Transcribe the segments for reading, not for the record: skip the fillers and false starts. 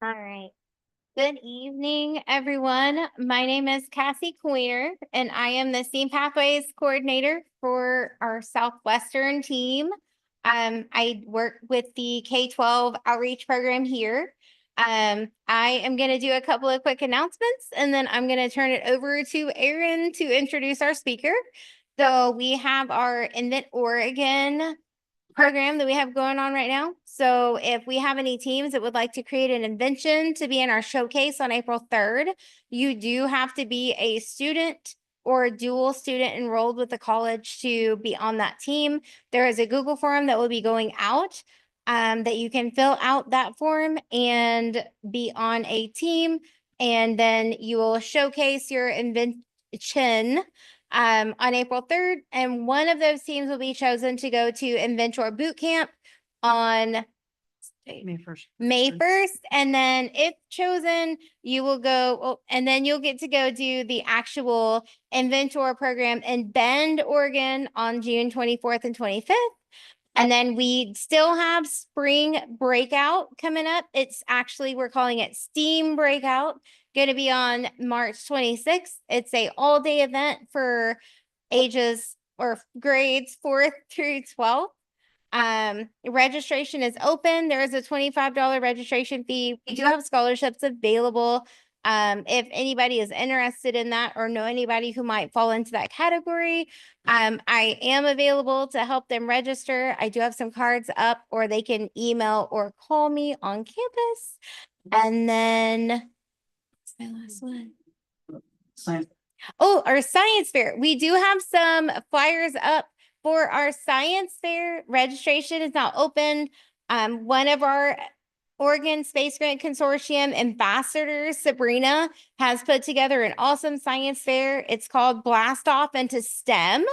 All right. Good evening, everyone. My name is Cassie Coiner, and I am the STEAM Pathways Coordinator for our Southwestern team. I work with the K-12 outreach program here. I am going to do a couple of quick announcements, and then I'm going to turn it over to Erin to introduce our speaker. So we have our Invent Oregon program that we have going on right now. So if we have any teams that would like to create an invention to be in our showcase on April 3rd, you do have to be a student or a dual student enrolled with the college to be on that team. There is a Google form that will be going out that you can fill out that form and be on a team. And then you will showcase your invention on April 3rd, and one of those teams will be chosen to go to Inventor Boot Camp on May 1st. And then if chosen, you will go, and then you'll get to go do the actual Inventor program in Bend, Oregon on June 24th and 25th. And then we still have spring breakout coming up. It's actually, we're calling it STEAM breakout, going to be on March 26th. It's a all-day event for ages or grades 4th through 12th. Registration is open. There is a $25 registration fee. We do have scholarships available. If anybody is interested in that or know anybody who might fall into that category, I am available to help them register. I do have some cards up, or they can email or call me on campus. And then what's my last one? Science. Oh, our science fair. We do have some flyers up for our science fair. Registration is now open. One of our Oregon Space Grant Consortium ambassadors, Sabrina, has put together an awesome science fair. It's called Blast Off into STEM.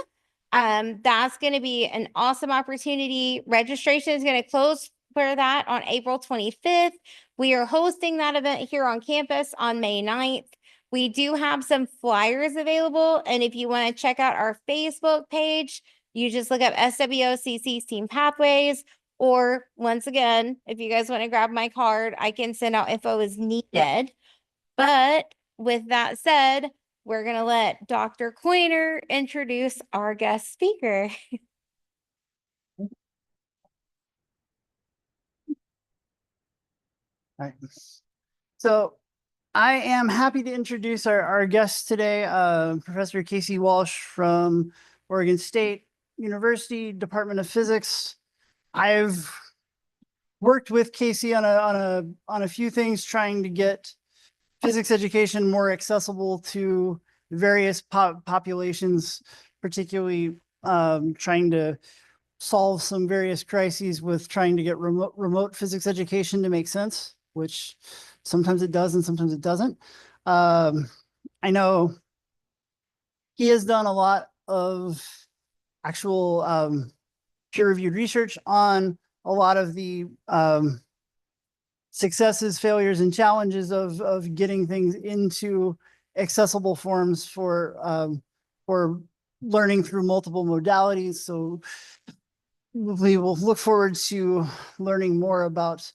That's going to be an awesome opportunity. Registration is going to close for that on April 25th. We are hosting that event here on campus on May 9th. We do have some flyers available, and if you want to check out our Facebook page, you just look up SWOCC STEAM Pathways, or once again, if you guys want to grab my card, I can send out info as needed. But with that said, we're going to let Dr. Coiner introduce our guest speaker. All right. So I am happy to introduce our guest today, Professor Casey Walsh from Oregon State University, Department of Physics. I've worked with Casey on a few things trying to get physics education more accessible to various populations, particularly trying to solve some various crises with trying to get remote physics education to make sense, which sometimes it does and sometimes it doesn't. I know he has done a lot of actual peer-reviewed research on a lot of the successes, failures, and challenges of getting things into accessible forms for learning through multiple modalities. So we will look forward to learning more about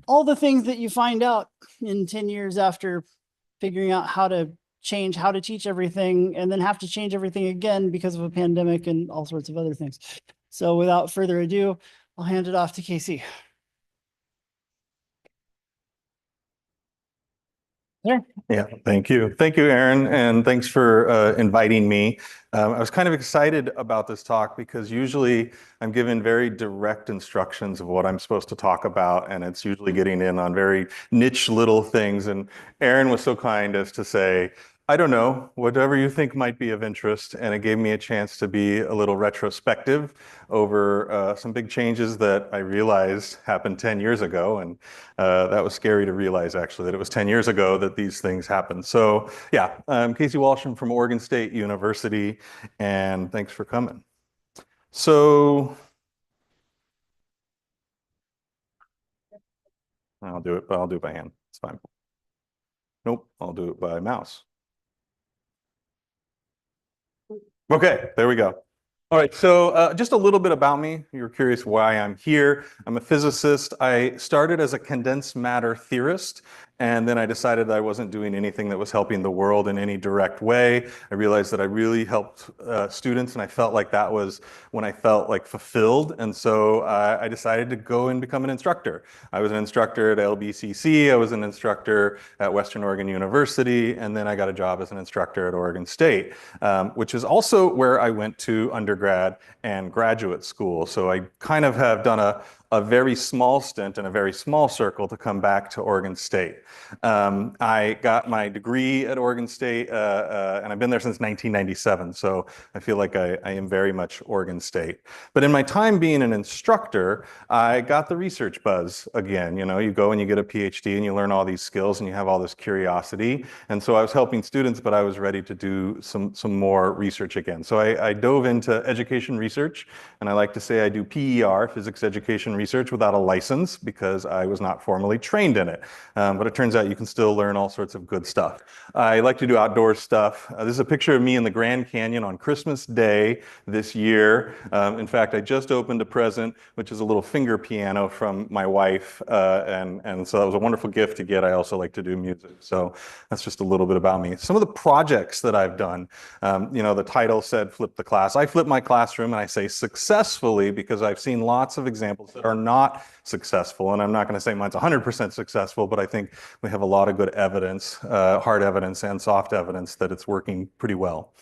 all the things that you find out in 10 years after figuring out how to teach everything, and then have to change everything again because of a pandemic and all sorts of other things. So without further ado, I'll hand it off to Casey. Yeah, thank you. Thank you, Aaron, and thanks for inviting me. I was kind of excited about this talk because usually I'm given very direct instructions of what I'm supposed to talk about, and it's usually getting in on very niche little things. And Aaron was so kind as to say, I don't know, whatever you think might be of interest. And it gave me a chance to be a little retrospective over some big changes that I realized happened 10 years ago. And that was scary to realize, actually, that it was 10 years ago that these things happened. So yeah, I'm Casey Walsh from Oregon State University, and thanks for coming. So I'll do it, but I'll do it by hand. It's fine. Nope, I'll do it by mouse. Okay, there we go. All right, so just a little bit about me. You're curious why I'm here. I'm a physicist. I started as a condensed matter theorist, and then I decided that I wasn't doing anything that was helping the world in any direct way. I realized that I really helped students, and I felt like that was when I felt like fulfilled. And so I decided to go and become an instructor. I was an instructor at LBCC. I was an instructor at Western Oregon University, and then I got a job as an instructor at Oregon State, which is also where I went to undergrad and graduate school. So I kind of have done a very small stint in a very small circle to come back to Oregon State. I got my degree at Oregon State, and I've been there since 1997. So I feel like I am very much Oregon State. But in my time being an instructor, I got the research buzz again. You know, you go and you get a PhD and you learn all these skills and you have all this curiosity. And so I was helping students, but I was ready to do some more research again. So I dove into education research, and I like to say I do PER, physics education research, without a license because I was not formally trained in it. But it turns out you can still learn all sorts of good stuff. I like to do outdoor stuff. This is a picture of me in the Grand Canyon on Christmas Day this year. In fact, I just opened a present, which is a little finger piano from my wife. And so that was a wonderful gift to get. I also like to do music. So that's just a little bit about me. Some of the projects that I've done, you know, the title said flip the class. I flip my classroom, and I say successfully because I've seen lots of examples that are not successful. And I'm not going to say mine's 100% successful, but I think we have a lot of good evidence, hard evidence and soft evidence that it's working pretty well.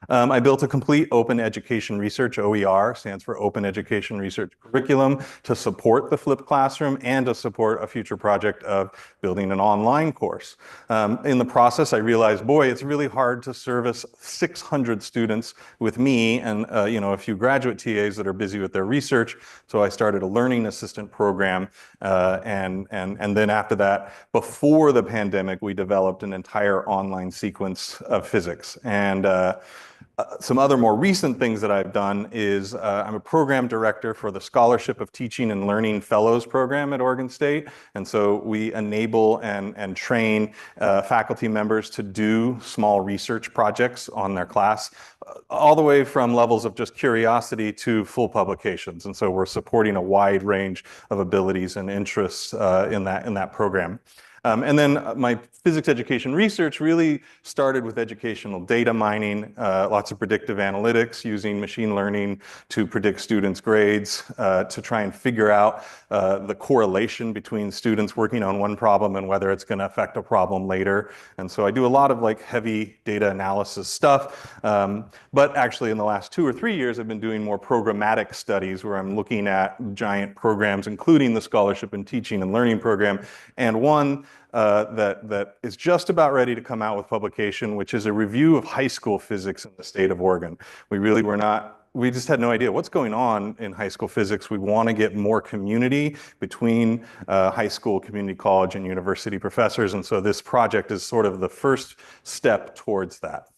I built a complete open education research, OER, stands for Open Education Research Curriculum, to support the flipped classroom and to support a future project of building an online course. In the process, I realized, boy, it's really hard to service 600 students with me and you know, a few graduate TAs that are busy with their research. So I started a learning assistant program, and then after that, before the pandemic, we developed an entire online sequence of physics. And some other more recent things that I've done is I'm a program director for the Scholarship of Teaching and Learning Fellows program at Oregon State. And so we enable and train faculty members to do small research projects on their class, all the way from levels of just curiosity to full publications. And so we're supporting a wide range of abilities and interests in that program. And then my physics education research really started with educational data mining, lots of predictive analytics using machine learning to predict students' grades, to try and figure out the correlation between students working on one problem and whether it's going to affect a problem later. And so I do a lot of like heavy data analysis stuff. But actually in the last 2 or 3 years, I've been doing more programmatic studies where I'm looking at giant programs, including the Scholarship in Teaching and Learning program, and one that is just about ready to come out with publication, which is a review of high school physics in the state of Oregon. We just had no idea what's going on in high school physics. We want to get more community between high school, community college, and university professors. And so this project is sort of the first step towards that.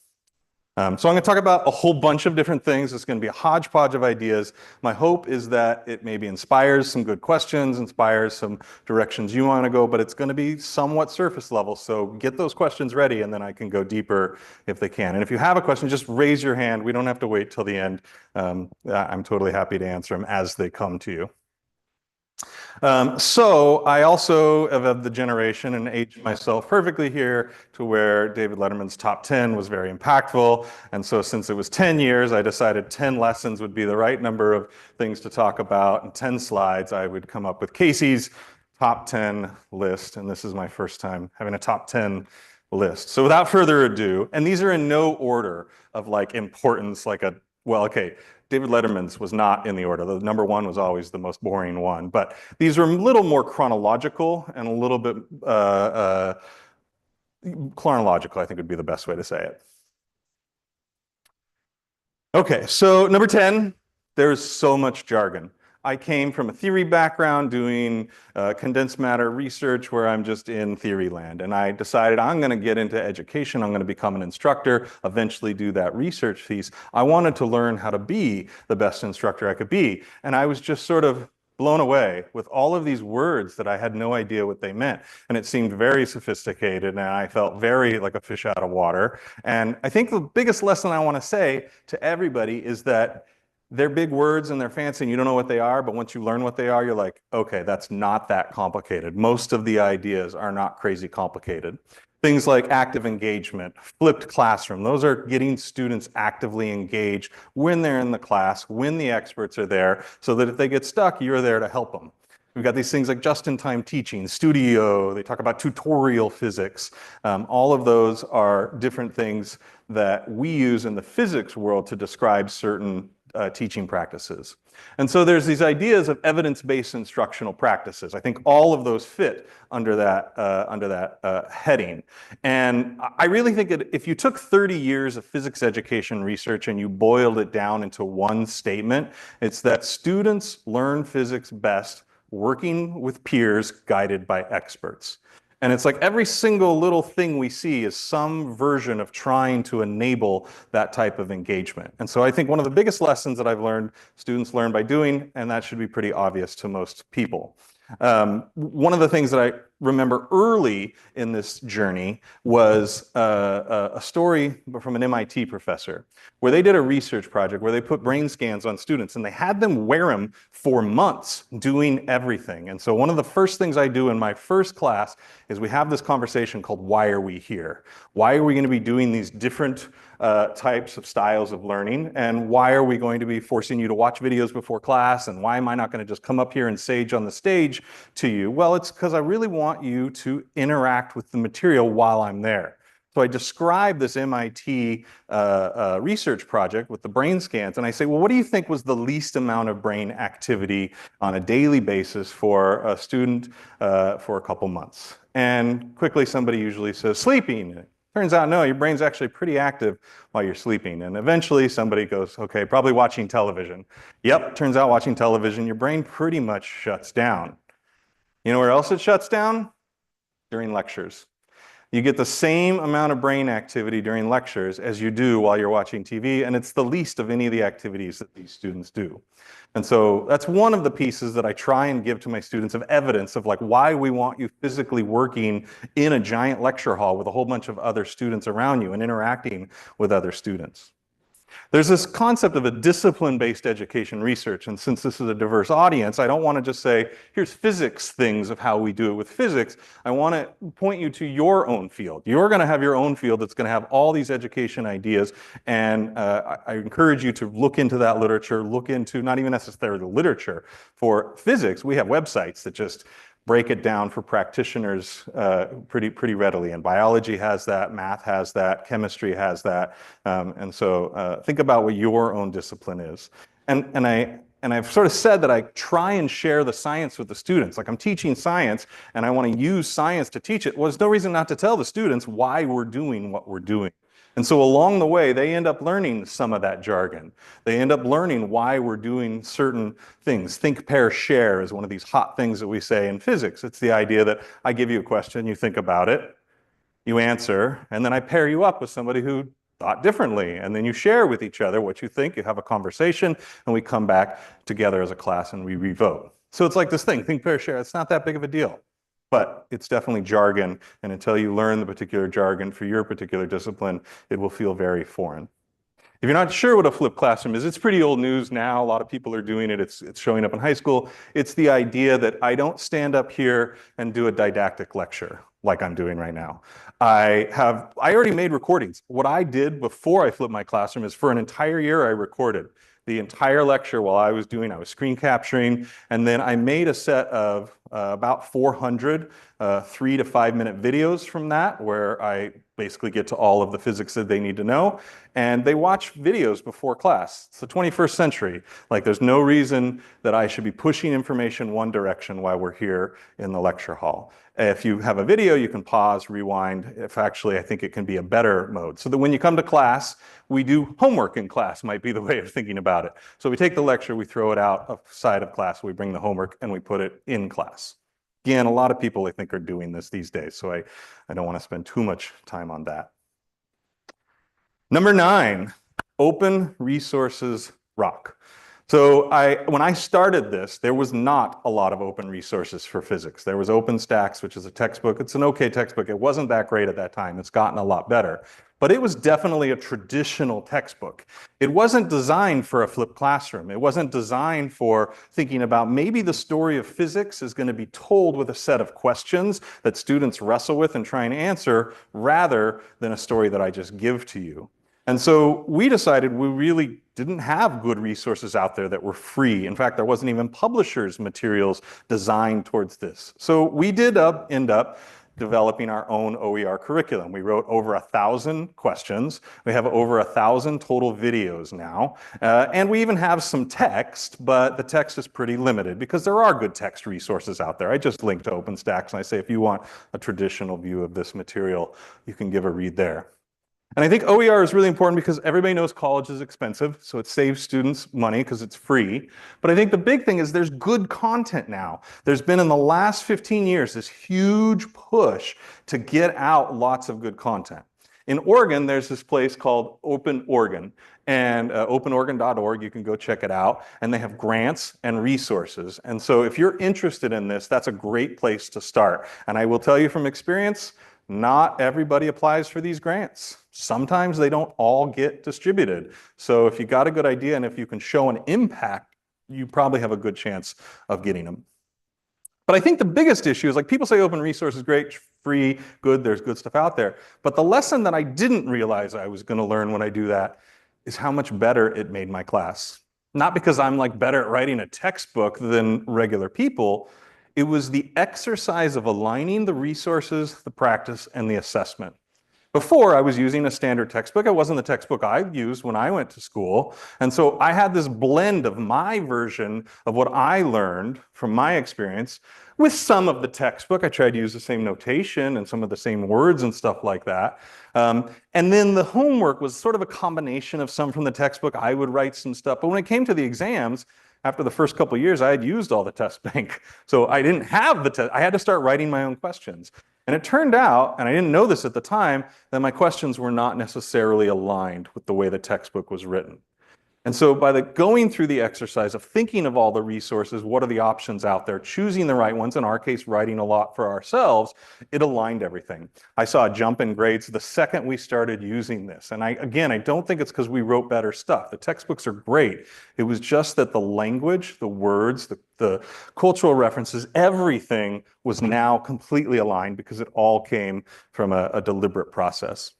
So I'm going to talk about a whole bunch of different things. It's going to be a hodgepodge of ideas. My hope is that it maybe inspires some good questions, inspires some directions you want to go, but it's going to be somewhat surface level. So get those questions ready, and then I can go deeper if they can. And if you have a question, just raise your hand. We don't have to wait till the end. I'm totally happy to answer them as they come to you. So I also am of the generation and aged myself perfectly here to where David Letterman's top 10 was very impactful. And so since it was 10 years, I decided 10 lessons would be the right number of things to talk about. And 10 slides, I would come up with Casey's top 10 list. And this is my first time having a top 10 list. So without further ado, and these are in no order of like importance, like David Letterman's was not in the order. The number one was always the most boring one. But these are a little more chronological and a little bit chronological, I think would be the best way to say it. Okay, so number 10, there's so much jargon. I came from a theory background doing condensed matter research where I'm just in theory land. And I decided I'm going to get into education. I'm going to become an instructor, eventually do that research piece. I wanted to learn how to be the best instructor I could be. And I was just sort of blown away with all of these words that I had no idea what they meant. And it seemed very sophisticated, and I felt very like a fish out of water. And I think the biggest lesson I want to say to everybody is that they're big words and they're fancy and you don't know what they are, but once you learn what they are, you're like, okay, that's not that complicated. Most of the ideas are not crazy complicated. Things like active engagement, flipped classroom, those are getting students actively engaged when they're in the class, when the experts are there, so that if they get stuck, you're there to help them. We've got these things like just-in-time teaching, studio, they talk about tutorial physics. All of those are different things that we use in the physics world to describe certain teaching practices. And so there's these ideas of evidence-based instructional practices. I think all of those fit under that heading. And I really think that if you took 30 years of physics education research and you boiled it down into one statement, it's that students learn physics best working with peers guided by experts. And it's like every single little thing we see is some version of trying to enable that type of engagement. And so I think one of the biggest lessons that I've learned, students learn by doing, and that should be pretty obvious to most people. One of the things that I remember early in this journey was a story from an MIT professor where they did a research project where they put brain scans on students and they had them wear them for months doing everything. And so one of the first things I do in my first class is we have this conversation called, why are we here? Why are we going to be doing these different types of styles of learning? And why are we going to be forcing you to watch videos before class? And why am I not going to just come up here and sage on the stage to you? Well, it's because I really want you to interact with the material while I'm there. So I describe this MIT research project with the brain scans, and I say, well, what do you think was the least amount of brain activity on a daily basis for a student for a couple months? And quickly somebody usually says, sleeping. Turns out, no, your brain's actually pretty active while you're sleeping. And eventually somebody goes, okay, probably watching television. Yep, turns out watching television, your brain pretty much shuts down. You know where else it shuts down? During lectures. You get the same amount of brain activity during lectures as you do while you're watching TV, and it's the least of any of the activities that these students do. And so that's one of the pieces that I try and give to my students of evidence of like why we want you physically working in a giant lecture hall with a whole bunch of other students around you and interacting with other students. There's this concept of a discipline-based education research, and since this is a diverse audience, I don't want to just say, here's physics things of how we do it with physics. I want to point you to your own field. You're going to have your own field that's going to have all these education ideas, and I encourage you to look into that literature, look into not even necessarily the literature. For physics, we have websites that just break it down for practitioners pretty readily. And biology has that, math has that, chemistry has that. And so think about what your own discipline is. And I've sort of said that I try and share the science with the students. Like I'm teaching science and I want to use science to teach it. Well, there's no reason not to tell the students why we're doing what we're doing. And so along the way, they end up learning some of that jargon. They end up learning why we're doing certain things. Think, pair, share is one of these hot things that we say in physics. It's the idea that I give you a question, you think about it, you answer, and then I pair you up with somebody who thought differently. And then you share with each other what you think, you have a conversation, and we come back together as a class and we revote. So it's like this thing, think, pair, share. It's not that big of a deal. But it's definitely jargon, and until you learn the particular jargon for your particular discipline, it will feel very foreign. If you're not sure what a flipped classroom is, it's pretty old news now. A lot of people are doing it. It's showing up in high school. It's the idea that I don't stand up here and do a didactic lecture like I'm doing right now. I already made recordings. What I did before I flipped my classroom is for an entire year, I recorded the entire lecture while I was screen capturing, and then I made a set of about 400 3 to 5 minute videos from that where I basically get to all of the physics that they need to know, and they watch videos before class. It's the 21st century. Like there's no reason that I should be pushing information one direction while we're here in the lecture hall. If you have a video, you can pause, rewind. If actually, I think it can be a better mode. So that when you come to class, we do homework in class, might be the way of thinking about it. So we take the lecture, we throw it outside of class, we bring the homework, and we put it in class. Again, a lot of people I think are doing this these days, so I don't want to spend too much time on that. Number 9, open resources rock. So when I started this, there was not a lot of open resources for physics. There was OpenStax, which is a textbook. It's an okay textbook. It wasn't that great at that time. It's gotten a lot better. But it was definitely a traditional textbook. It wasn't designed for a flipped classroom. It wasn't designed for thinking about maybe the story of physics is going to be told with a set of questions that students wrestle with and try and answer, rather than a story that I just give to you. And so we decided we really didn't have good resources out there that were free. In fact, there wasn't even publishers' materials designed towards this. So we did end up developing our own OER curriculum. We wrote over 1,000 questions. We have over 1,000 total videos now. And we even have some text, but the text is pretty limited because there are good text resources out there. I just linked to OpenStax and I say, if you want a traditional view of this material, you can give a read there. And I think OER is really important because everybody knows college is expensive, so it saves students money because it's free. But I think the big thing is there's good content now. There's been in the last 15 years this huge push to get out lots of good content. In Oregon, there's this place called Open Oregon, and openoregon.org, you can go check it out, and they have grants and resources. And so if you're interested in this, that's a great place to start. And I will tell you from experience, not everybody applies for these grants. Sometimes they don't all get distributed. So if you got a good idea and if you can show an impact, you probably have a good chance of getting them. But I think the biggest issue is, like, people say open resource is great, free, good, there's good stuff out there. But the lesson that I didn't realize I was going to learn when I do that is how much better it made my class. Not because I'm like better at writing a textbook than regular people. It was the exercise of aligning the resources, the practice, and the assessment. Before, I was using a standard textbook. It wasn't the textbook I used when I went to school. And so I had this blend of my version of what I learned from my experience with some of the textbook. I tried to use the same notation and some of the same words and stuff like that. And then the homework was sort of a combination of some from the textbook. I would write some stuff. But when it came to the exams, after the first couple of years, I had used all the test bank. So I didn't have the test. I had to start writing my own questions. And it turned out, and I didn't know this at the time, that my questions were not necessarily aligned with the way the textbook was written. And so by going through the exercise of thinking of all the resources, what are the options out there, choosing the right ones, in our case, writing a lot for ourselves, it aligned everything. I saw a jump in grades the second we started using this. And I don't think it's because we wrote better stuff. The textbooks are great. It was just that the language, the words, the cultural references, everything was now completely aligned because it all came from a deliberate process.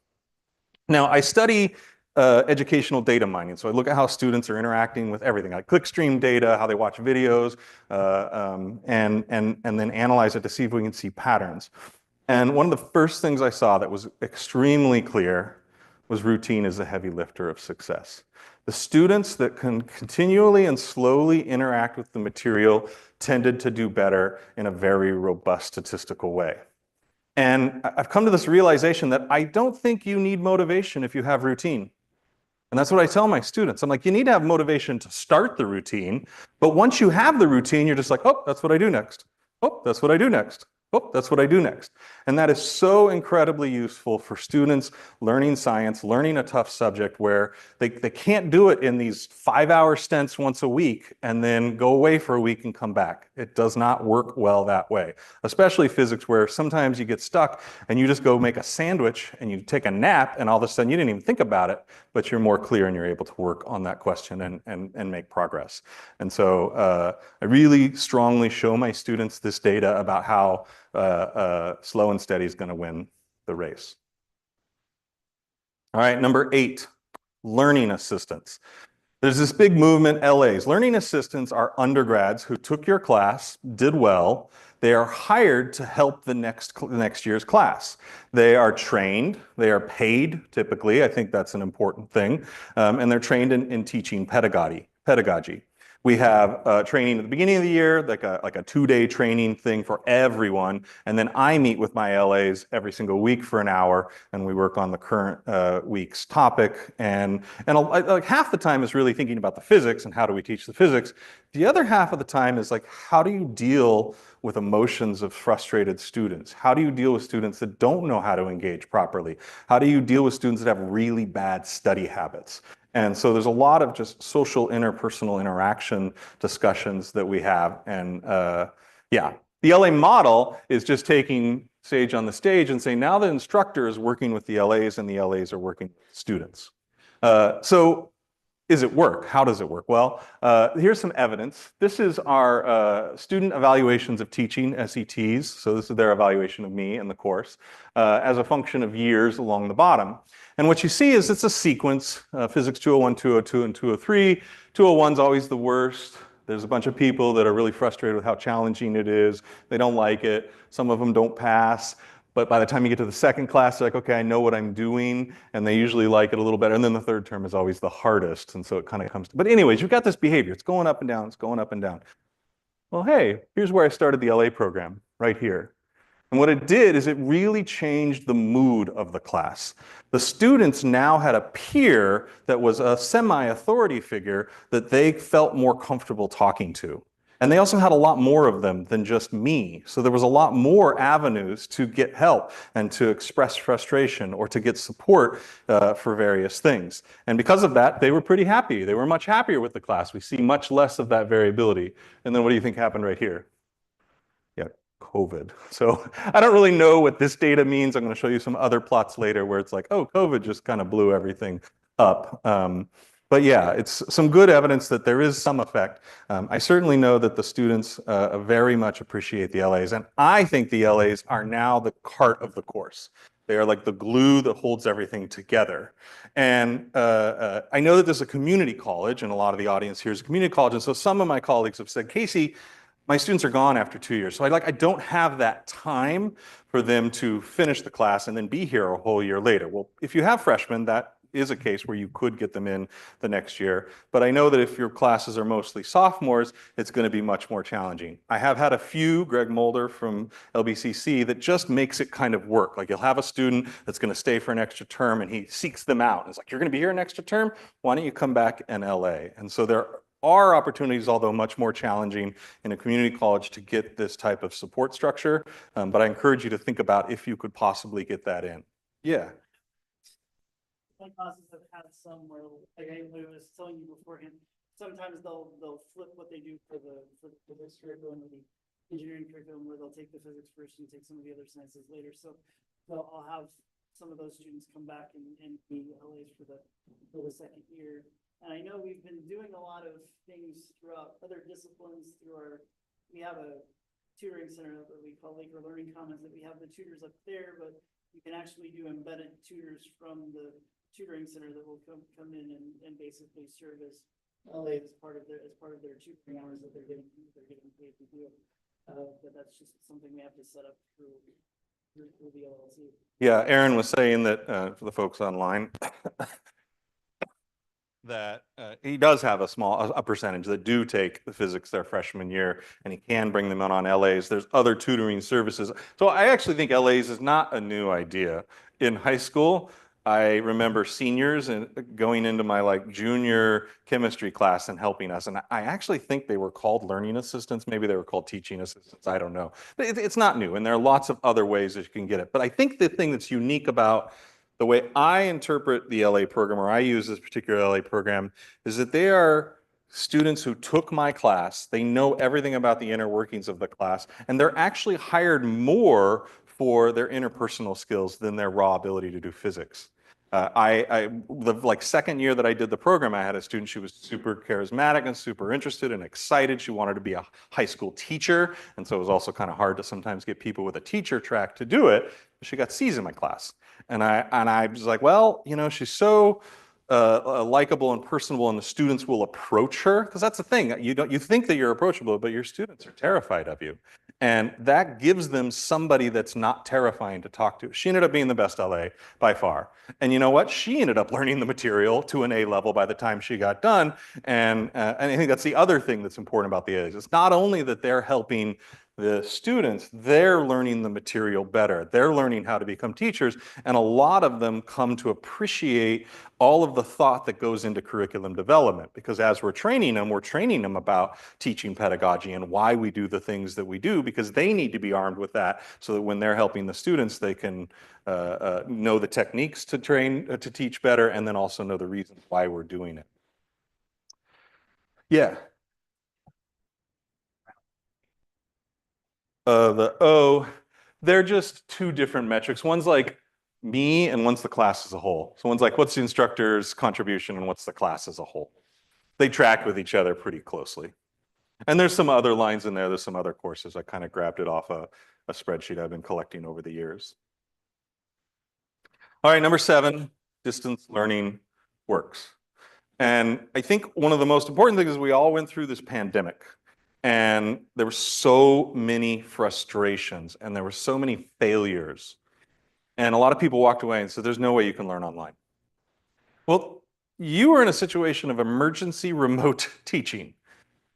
Now, I study educational data mining. So I look at how students are interacting with everything, like clickstream data, how they watch videos, and then analyze it to see if we can see patterns. And one of the first things I saw that was extremely clear was routine is a heavy lifter of success. The students that can continually and slowly interact with the material tended to do better in a very robust statistical way. And I've come to this realization that I don't think you need motivation if you have routine. And that's what I tell my students. I'm like, you need to have motivation to start the routine, but once you have the routine, you're just like, oh, that's what I do next. Oh, that's what I do next. Oh, that's what I do next. And that is so incredibly useful for students learning science, learning a tough subject where they can't do it in these 5-hour stints once a week and then go away for a week and come back. It does not work well that way, especially physics, where sometimes you get stuck and you just go make a sandwich and you take a nap and all of a sudden you didn't even think about it, but you're more clear and you're able to work on that question and make progress. And so I really strongly show my students this data about how slow and steady is going to win the race. All right, number 8, learning assistants. There's this big movement, LAs. Learning assistants are undergrads who took your class, did well. They are hired to help the next year's class. They are trained, they are paid typically. I think that's an important thing. And they're trained in teaching pedagogy. We have training at the beginning of the year, like a 2-day training thing for everyone. And then I meet with my LAs every single week for an hour, and we work on the current week's topic. And like half the time is really thinking about the physics and how do we teach the physics. The other half of the time is like, how do you deal with emotions of frustrated students? How do you deal with students that don't know how to engage properly? How do you deal with students that have really bad study habits? And so there's a lot of just social interpersonal interaction discussions that we have. And yeah, the LA model is just taking Sage on the stage and saying, now the instructor is working with the LAs and the LAs are working with students. So is it work? How does it work? Well, here's some evidence. This is our student evaluations of teaching, SETs. So this is their evaluation of me and the course as a function of years along the bottom. And what you see is it's a sequence, physics 201, 202, and 203. 201 is always the worst. There's a bunch of people that are really frustrated with how challenging it is. They don't like it. Some of them don't pass. But by the time you get to the second class, they're like, okay, I know what I'm doing. And they usually like it a little better. And then the third term is always the hardest. And so it kind of comes to, but anyways, you've got this behavior. It's going up and down. It's going up and down. Well, hey, here's where I started the LA program, right here. And what it did is it really changed the mood of the class. The students now had a peer that was a semi-authority figure that they felt more comfortable talking to. And they also had a lot more of them than just me. So there was a lot more avenues to get help and to express frustration or to get support for various things. And because of that, they were pretty happy. They were much happier with the class. We see much less of that variability. And then what do you think happened right here? Yeah, COVID. So I don't really know what this data means. I'm going to show you some other plots later where it's like, oh, COVID just kind of blew everything up. But yeah, it's some good evidence that there is some effect. I certainly know that the students very much appreciate the LAs, and I think the LAs are now the cart of the course. They are like the glue that holds everything together. And I know that there's a community college, and a lot of the audience here is a community college, and so some of my colleagues have said, Casey, my students are gone after 2 years, so I don't have that time for them to finish the class and then be here a whole year later. Well, if you have freshmen, that is a case where you could get them in the next year. But I know that if your classes are mostly sophomores, it's going to be much more challenging. I have had a few, Greg Mulder from LBCC, that just makes it kind of work. Like you'll have a student that's going to stay for an extra term and he seeks them out. And it's like, you're going to be here an extra term? Why don't you come back in LA? And so there are opportunities, although much more challenging in a community college to get this type of support structure. But I encourage you to think about if you could possibly get that in. Yeah. My classes have had some where, like I was telling you beforehand, sometimes they'll flip what they do for this curriculum or the engineering curriculum, where they'll take the physics first and take some of the other sciences later. So I'll have some of those students come back and be LAs for the second year. And I know we've been doing a lot of things throughout other disciplines we have a tutoring center that we call Laker Learning Commons, that we have the tutors up there, but you can actually do embedded tutors from the tutoring center that will come in and basically serve as LA as part of their tutoring hours that they're getting paid to do. But that's just something we have to set up through the LLC. Yeah, Aaron was saying that for the folks online, that he does have a percentage that do take the physics their freshman year, and he can bring them on LAs. There's other tutoring services. So I actually think LAs is not a new idea. In high school, I remember seniors and going into my junior chemistry class and helping us. And I actually think they were called learning assistants. Maybe they were called teaching assistants. I don't know. But it's not new. And there are lots of other ways that you can get it. But I think the thing that's unique about the way I interpret the LA program, or I use this particular LA program, is that they are students who took my class. They know everything about the inner workings of the class, and they're actually hired more for their interpersonal skills than their raw ability to do physics. The second year that I did the program, I had a student. She was super charismatic and super interested and excited. She wanted to be a high school teacher, and so it was also kind of hard to sometimes get people with a teacher track to do it. She got C's in my class, and I was like, well, she's so likable and personable, and the students will approach her, because that's the thing. You think that you're approachable, but your students are terrified of you, and that gives them somebody that's not terrifying to talk to. She ended up being the best LA by far, and you know what? She ended up learning the material to an A level by the time she got done, and I think that's the other thing that's important about the A's. It's not only that they're helping the students, they're learning the material better. They're learning how to become teachers, and a lot of them come to appreciate all of the thought that goes into curriculum development, because as we're training them about teaching pedagogy and why we do the things that we do, because they need to be armed with that so that when they're helping the students, they can know the techniques to train, to teach better, and then also know the reasons why we're doing it. Yeah. The O, they're just two different metrics. One's like me and one's the class as a whole. So one's like, what's the instructor's contribution and what's the class as a whole? They track with each other pretty closely. And there's some other lines in there. There's some other courses. I kind of grabbed it off a spreadsheet I've been collecting over the years. All right, number 7, distance learning works. And I think one of the most important things is we all went through this pandemic. And there were so many frustrations and there were so many failures. And a lot of people walked away and said, there's no way you can learn online. Well, you were in a situation of emergency remote teaching.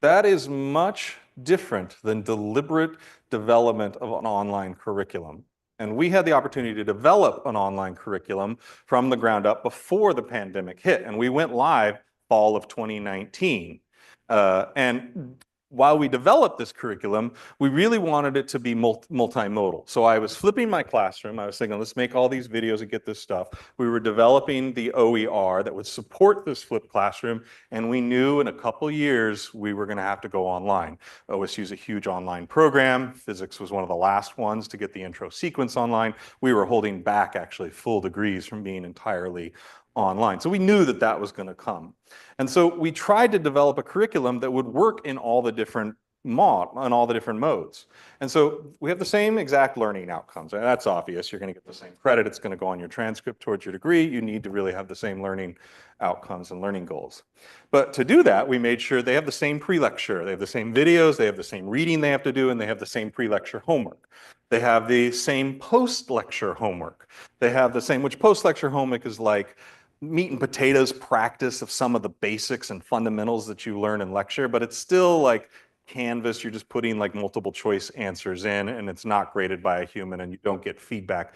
That is much different than deliberate development of an online curriculum. And we had the opportunity to develop an online curriculum from the ground up before the pandemic hit. And we went live fall of 2019. And while we developed this curriculum, we really wanted it to be multimodal. So I was flipping my classroom. I was thinking, let's make all these videos and get this stuff. We were developing the OER that would support this flipped classroom. And we knew in a couple years, we were going to have to go online. OSU is a huge online program. Physics was one of the last ones to get the intro sequence online. We were holding back actually full degrees from being entirely online. So we knew that that was going to come. And so we tried to develop a curriculum that would work in all the different modes. And so we have the same exact learning outcomes. And that's obvious. You're going to get the same credit. It's going to go on your transcript towards your degree. You need to really have the same learning outcomes and learning goals. But to do that, we made sure they have the same pre-lecture. They have the same videos. They have the same reading they have to do, and they have the same pre-lecture homework. They have the same post-lecture homework. They have the same, which post-lecture homework is like meat and potatoes practice of some of the basics and fundamentals that you learn in lecture, but it's still like Canvas. You're just putting like multiple choice answers in, and it's not graded by a human, and you don't get feedback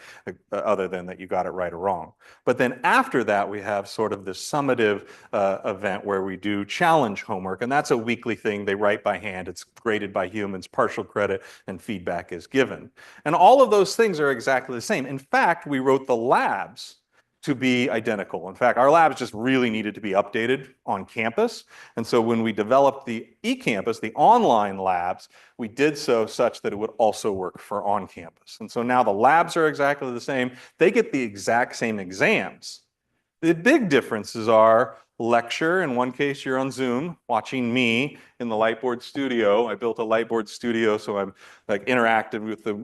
other than that you got it right or wrong. But then after that, we have sort of this summative event where we do challenge homework, and that's a weekly thing. They write by hand. It's graded by humans, partial credit, and feedback is given. And all of those things are exactly the same. In fact, we wrote the labs to be identical. In fact, our labs just really needed to be updated on campus. And so when we developed the Ecampus, the online labs, we did so such that it would also work for on campus. And so now the labs are exactly the same. They get the exact same exams. The big differences are lecture. In one case, you're on Zoom watching me in the Lightboard studio. I built a Lightboard studio, so I'm like interactive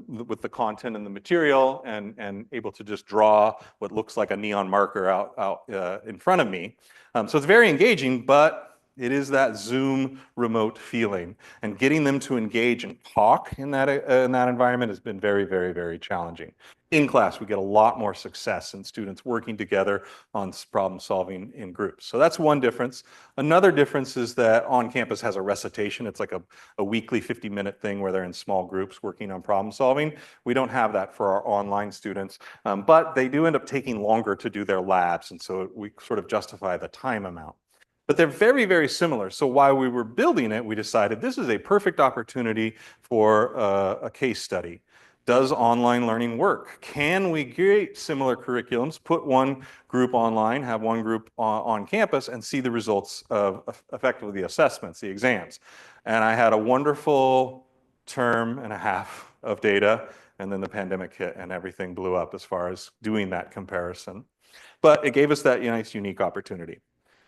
with the content and the material, and able to just draw what looks like a neon marker out in front of me. So it's very engaging, but it is that Zoom remote feeling, and getting them to engage and talk in that environment has been very, very, very challenging. In class, we get a lot more success in students working together on problem solving in groups. So that's one difference. Another difference is that on campus has a recitation. It's like a weekly 50-minute thing where they're in small groups working on problem solving. We don't have that for our online students, but they do end up taking longer to do their labs, and so we sort of justify the time amount. But they're very, very similar. So while we were building it, we decided this is a perfect opportunity for a case study. Does online learning work? Can we create similar curriculums, put one group online, have one group on campus, and see the results of effectively the assessments, the exams? And I had a wonderful term and a half of data, and then the pandemic hit and everything blew up as far as doing that comparison. But it gave us that nice, unique opportunity.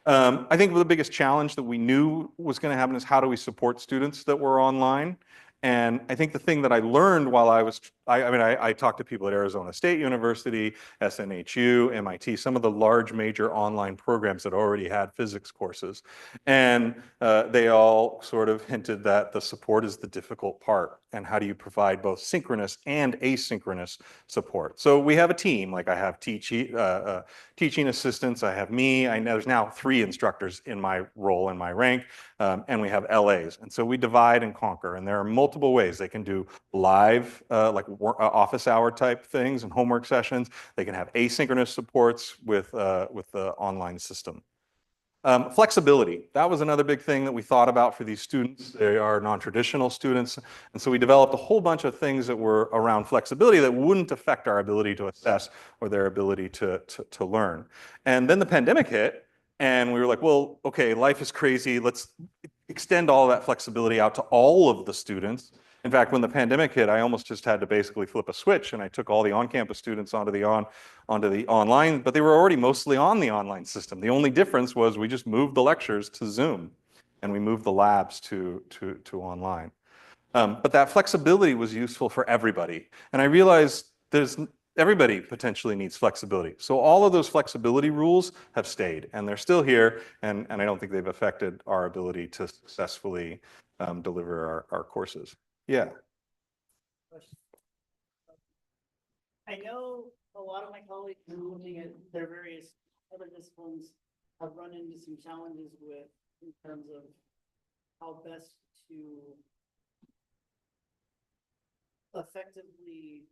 I think the biggest challenge that we knew was going to happen is how do we support students that were online? And I think the thing that I learned while I talked to people at Arizona State University, SNHU, MIT, some of the large major online programs that already had physics courses. And they all sort of hinted that the support is the difficult part. And how do you provide both synchronous and asynchronous support? So we have a team, like I have teaching assistants, I have me, I know there's now 3 instructors in my role, in my rank, and we have LAs. And so we divide and conquer, and there are multiple multiple ways. They can do live, office hour type things and homework sessions. They can have asynchronous supports with the online system. Flexibility, that was another big thing that we thought about for these students. They are non-traditional students. And so we developed a whole bunch of things that were around flexibility that wouldn't affect our ability to assess or their ability to learn. And then the pandemic hit, and we were like, well, okay, life is crazy. Let's extend all that flexibility out to all of the students. In fact, when the pandemic hit, I almost just had to basically flip a switch, and I took all the on-campus students onto the online, but they were already mostly on the online system. The only difference was we just moved the lectures to Zoom, and we moved the labs to online. But that flexibility was useful for everybody, and I realized everybody potentially needs flexibility. So all of those flexibility rules have stayed, and they're still here, and I don't think they've affected our ability to successfully deliver our courses. Yeah. I know a lot of my colleagues who are looking at their various other disciplines have run into some challenges in terms of how best to effectively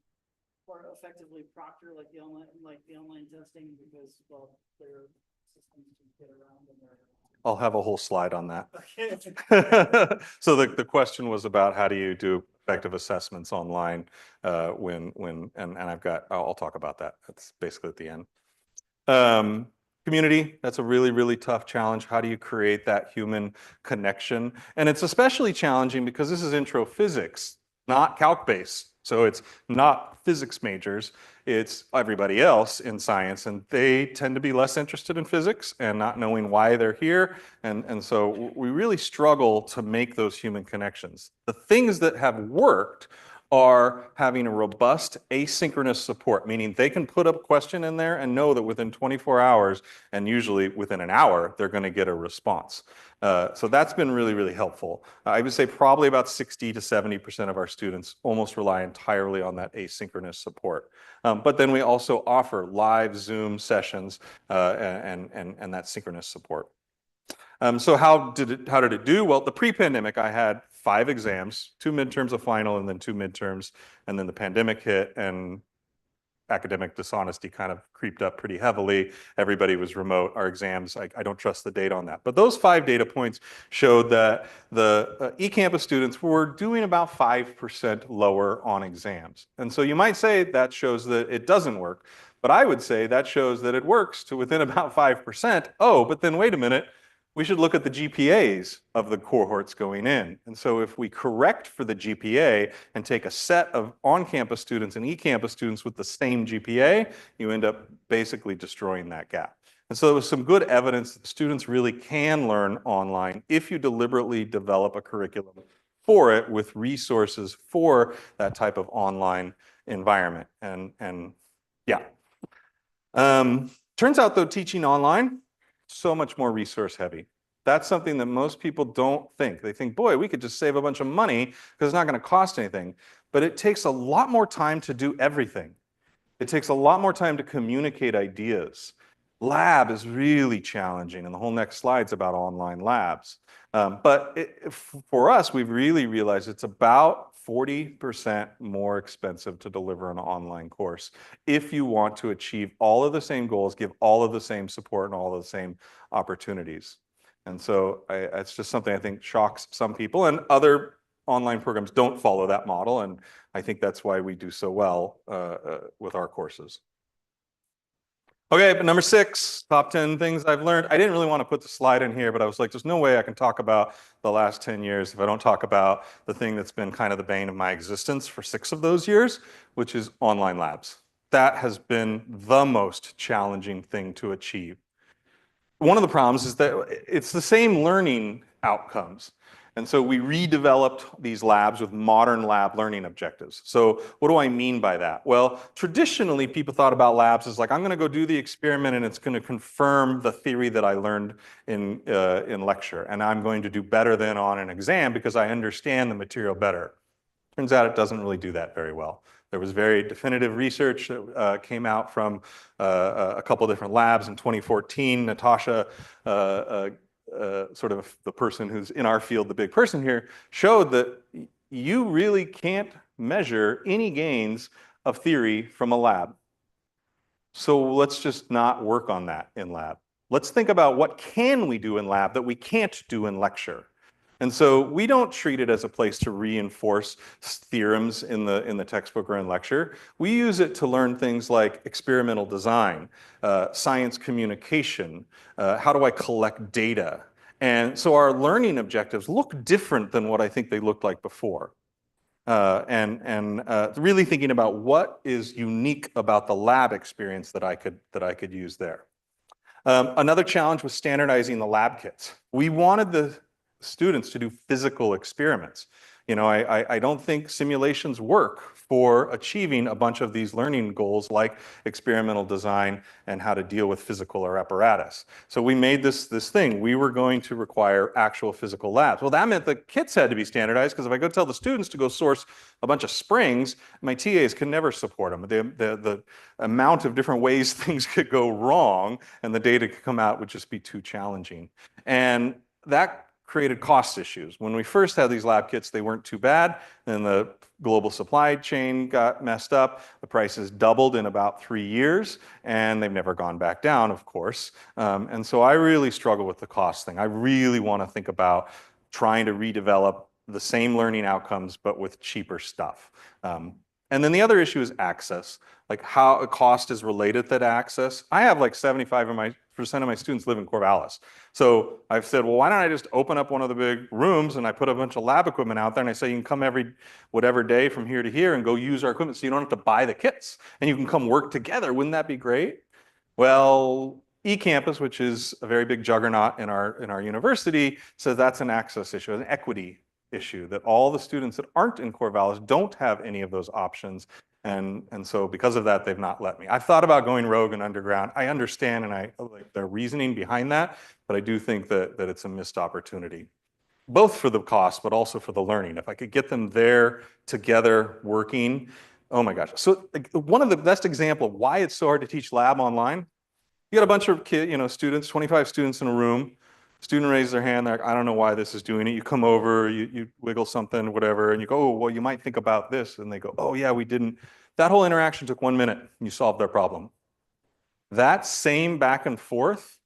proctor like the online testing, because, well, their systems can get around and they're. I'll have a whole slide on that. Okay. So the question was about how do you do effective assessments online and I'll talk about that. That's basically at the end. Community, that's a really, really tough challenge. How do you create that human connection? And it's especially challenging because this is intro physics, not calc-based. So it's not physics majors, it's everybody else in science, and they tend to be less interested in physics and not knowing why they're here. And so we really struggle to make those human connections. The things that have worked are having a robust asynchronous support, meaning they can put up a question in there and know that within 24 hours, and usually within an hour, they're going to get a response. So that's been really, really helpful. I would say probably about 60 to 70% of our students almost rely entirely on that asynchronous support. But then we also offer live Zoom sessions and that synchronous support. So how did it do? Well, the pre-pandemic, I had 5 exams, 2 midterms, a final, and then 2 midterms. And then the pandemic hit, and academic dishonesty kind of creeped up pretty heavily. Everybody was remote. Our exams, I don't trust the data on that. But those 5 data points showed that the Ecampus students were doing about 5% lower on exams. And so you might say that shows that it doesn't work. But I would say that shows that it works to within about 5%. Oh, but then wait a minute. We should look at the GPAs of the cohorts going in. And so if we correct for the GPA and take a set of on-campus students and eCampus students with the same GPA, you end up basically destroying that gap. And so there was some good evidence that students really can learn online if you deliberately develop a curriculum for it with resources for that type of online environment. And yeah. Turns out though, teaching online, so much more resource heavy. That's something that most people don't think. They think, boy, we could just save a bunch of money because it's not going to cost anything. But it takes a lot more time to do everything. It takes a lot more time to communicate ideas. Lab is really challenging, and the whole next slide's about online labs. But for us, we've really realized it's about 40% more expensive to deliver an online course if you want to achieve all of the same goals, give all of the same support and all of the same opportunities. And so it's just something I think shocks some people, and other online programs don't follow that model. And I think that's why we do so well with our courses. Okay, but number 6, top 10 things I've learned. I didn't really want to put the slide in here, but I was like, there's no way I can talk about the last 10 years if I don't talk about the thing that's been kind of the bane of my existence for 6 of those years, which is online labs. That has been the most challenging thing to achieve. One of the problems is that it's the same learning outcomes. And so we redeveloped these labs with modern lab learning objectives. So what do I mean by that? Well, traditionally, people thought about labs as like, I'm going to go do the experiment and it's going to confirm the theory that I learned in lecture. And I'm going to do better than on an exam because I understand the material better. Turns out it doesn't really do that very well. There was very definitive research that came out from a couple of different labs in 2014. Natasha, sort of the person who's in our field, the big person here, showed that you really can't measure any gains of theory from a lab. So let's just not work on that in lab. Let's think about what can we do in lab that we can't do in lecture. And so we don't treat it as a place to reinforce theorems in the textbook or in lecture. We use it to learn things like experimental design, science communication, how do I collect data? And so our learning objectives look different than what I think they looked like before. Really thinking about what is unique about the lab experience that I could use there. Another challenge was standardizing the lab kits. We wanted the students to do physical experiments. You know, I don't think simulations work for achieving a bunch of these learning goals like experimental design and how to deal with physical or apparatus. So we made this thing. We were going to require actual physical labs. Well, that meant the kits had to be standardized because if I go tell the students to go source a bunch of springs, my TAs can never support them. The amount of different ways things could go wrong and the data could come out would just be too challenging. And that created cost issues. When we first had these lab kits, they weren't too bad. Then the global supply chain got messed up. The prices doubled in about 3 years, and they've never gone back down, of course. And so I really struggle with the cost thing. I really want to think about trying to redevelop the same learning outcomes, but with cheaper stuff. And then the other issue is access, like how a cost is related to access. I have like 75% of my students live in Corvallis. So I've said, well, why don't I just open up one of the big rooms and I put a bunch of lab equipment out there and I say, you can come every whatever day from here to here and go use our equipment so you don't have to buy the kits and you can come work together. Wouldn't that be great? Well, Ecampus, which is a very big juggernaut in our university, says that's an access issue, an equity issue, that all the students that aren't in Corvallis don't have any of those options. And so because of that, they've not let me. I've thought about going rogue and underground. I understand and I like their reasoning behind that, but I do think that it's a missed opportunity, both for the cost, but also for the learning. If I could get them there together working, oh my gosh. So like, one of the best example of why it's so hard to teach lab online, you got a bunch of students, 25 students in a room. Student raises their hand, they're like, I don't know why this is doing it. You come over, you wiggle something, whatever, and you go, oh, well, you might think about this. And they go, oh yeah, we didn't. That whole interaction took 1 minute and you solved their problem. That same back and forth,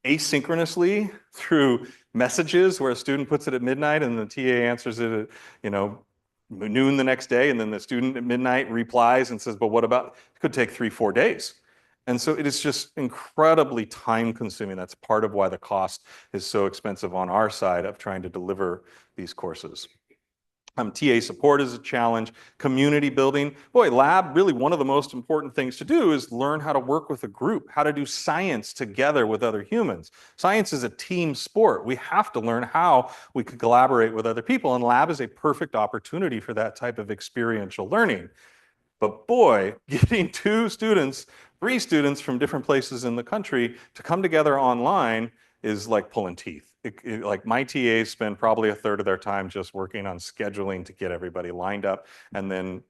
asynchronously through messages where a student puts it at midnight and the TA answers it at, noon the next day. And then the student at midnight replies and says, but what about, it could take 3-4 days. And so it is just incredibly time consuming. That's part of why the cost is so expensive on our side of trying to deliver these courses. TA support is a challenge. Community building. Boy, lab, really one of the most important things to do is learn how to work with a group, how to do science together with other humans. Science is a team sport. We have to learn how we can collaborate with other people, and lab is a perfect opportunity for that type of experiential learning. But boy, getting 3 students from different places in the country to come together online is like pulling teeth. Like my TAs spend probably 1/3 of their time just working on scheduling to get everybody lined up, and then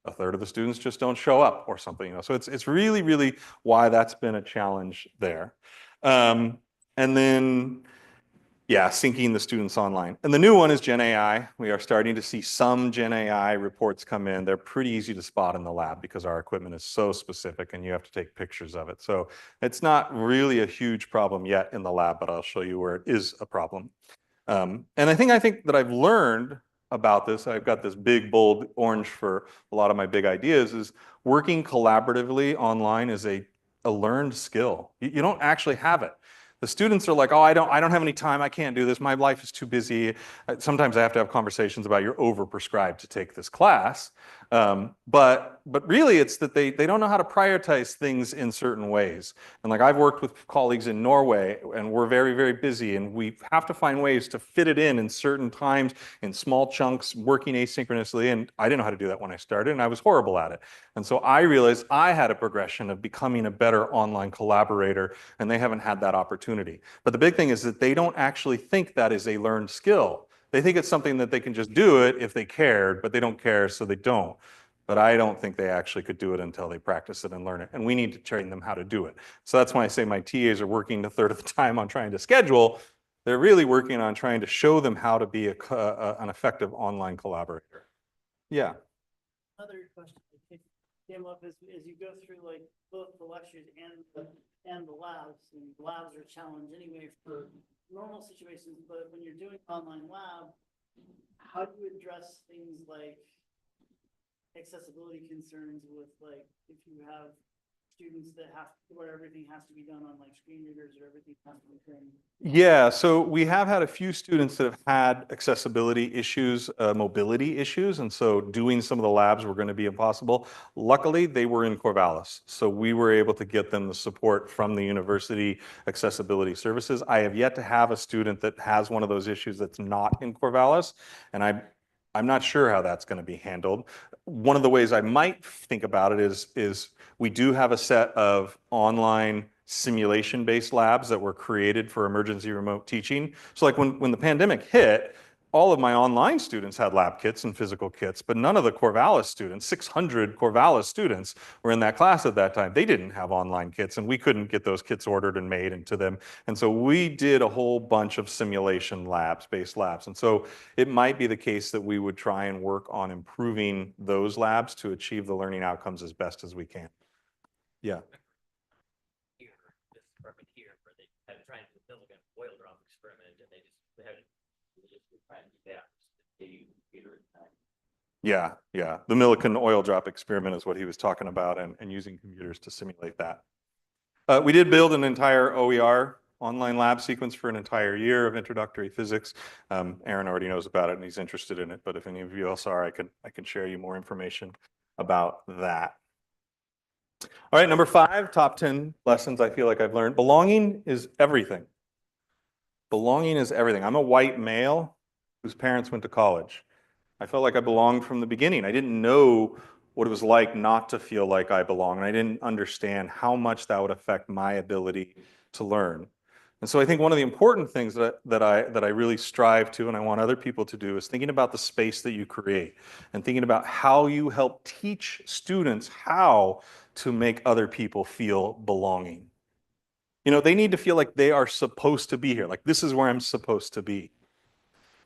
1/3 of the students just don't show up or something. So it's really, really why that's been a challenge there. And then, yeah, syncing the students online. And the new one is genAI. We are starting to see some genAI reports come in. They're pretty easy to spot in the lab because our equipment is so specific and you have to take pictures of it. So it's not really a huge problem yet in the lab, but I'll show you where it is a problem. And I think that I've learned about this, I've got this big, bold orange for a lot of my big ideas, is working collaboratively online is a learned skill. You don't actually have it. The students are like, oh, I don't have any time. I can't do this. My life is too busy. Sometimes I have to have conversations about you're overprescribed to take this class. But really it's that they don't know how to prioritize things in certain ways. And like I've worked with colleagues in Norway and we're very, very busy and we have to find ways to fit it in certain times in small chunks, working asynchronously. And I didn't know how to do that when I started and I was horrible at it. And so I realized I had a progression of becoming a better online collaborator and they haven't had that opportunity. But the big thing is that they don't actually think that is a learned skill. They think it's something that they can just do it if they cared, but they don't care, so they don't. But I don't think they actually could do it until they practice it and learn it. And we need to train them how to do it. So that's why I say my TAs are working 1/3 of the time on trying to schedule. They're really working on trying to show them how to be an effective online collaborator. Yeah. Another question that came up as you go through like both the lectures and the labs, and labs are a challenge anyway for normal situations, but when you're doing online lab, how do you address things like accessibility concerns with like if you have students that where everything has to be done on like screen readers or everything has to be done? Yeah, so we have had a few students that have had accessibility issues, mobility issues, and so doing some of the labs were going to be impossible. Luckily, they were in Corvallis, so we were able to get them the support from the university accessibility services. I have yet to have a student that has one of those issues that's not in Corvallis, and I'm not sure how that's going to be handled. One of the ways I might think about it is we do have a set of online simulation-based labs that were created for emergency remote teaching. So like when the pandemic hit, all of my online students had lab kits and physical kits, but none of the Corvallis students, 600 Corvallis students were in that class at that time. They didn't have online kits, and we couldn't get those kits ordered and made into them. And so we did a whole bunch of simulation based labs. And so it might be the case that we would try and work on improving those labs to achieve the learning outcomes as best as we can. Yeah. Here, where they had to try and do a silicon oil drop experiment, and they had to try and do that. Yeah. The Millikan oil drop experiment is what he was talking about, and using computers to simulate that. We did build an entire OER online lab sequence for an entire year of introductory physics. Aaron already knows about it and he's interested in it, but if any of you else are, I can share you more information about that. All right, number 5, top 10 lessons I feel like I've learned. Belonging is everything. Belonging is everything. I'm a white male whose parents went to college. I felt like I belonged from the beginning. I didn't know what it was like not to feel like I belong, and I didn't understand how much that would affect my ability to learn. And so I think one of the important things that I really strive to, and I want other people to do, is thinking about the space that you create and thinking about how you help teach students how to make other people feel belonging. You know, they need to feel like they are supposed to be here, like this is where I'm supposed to be.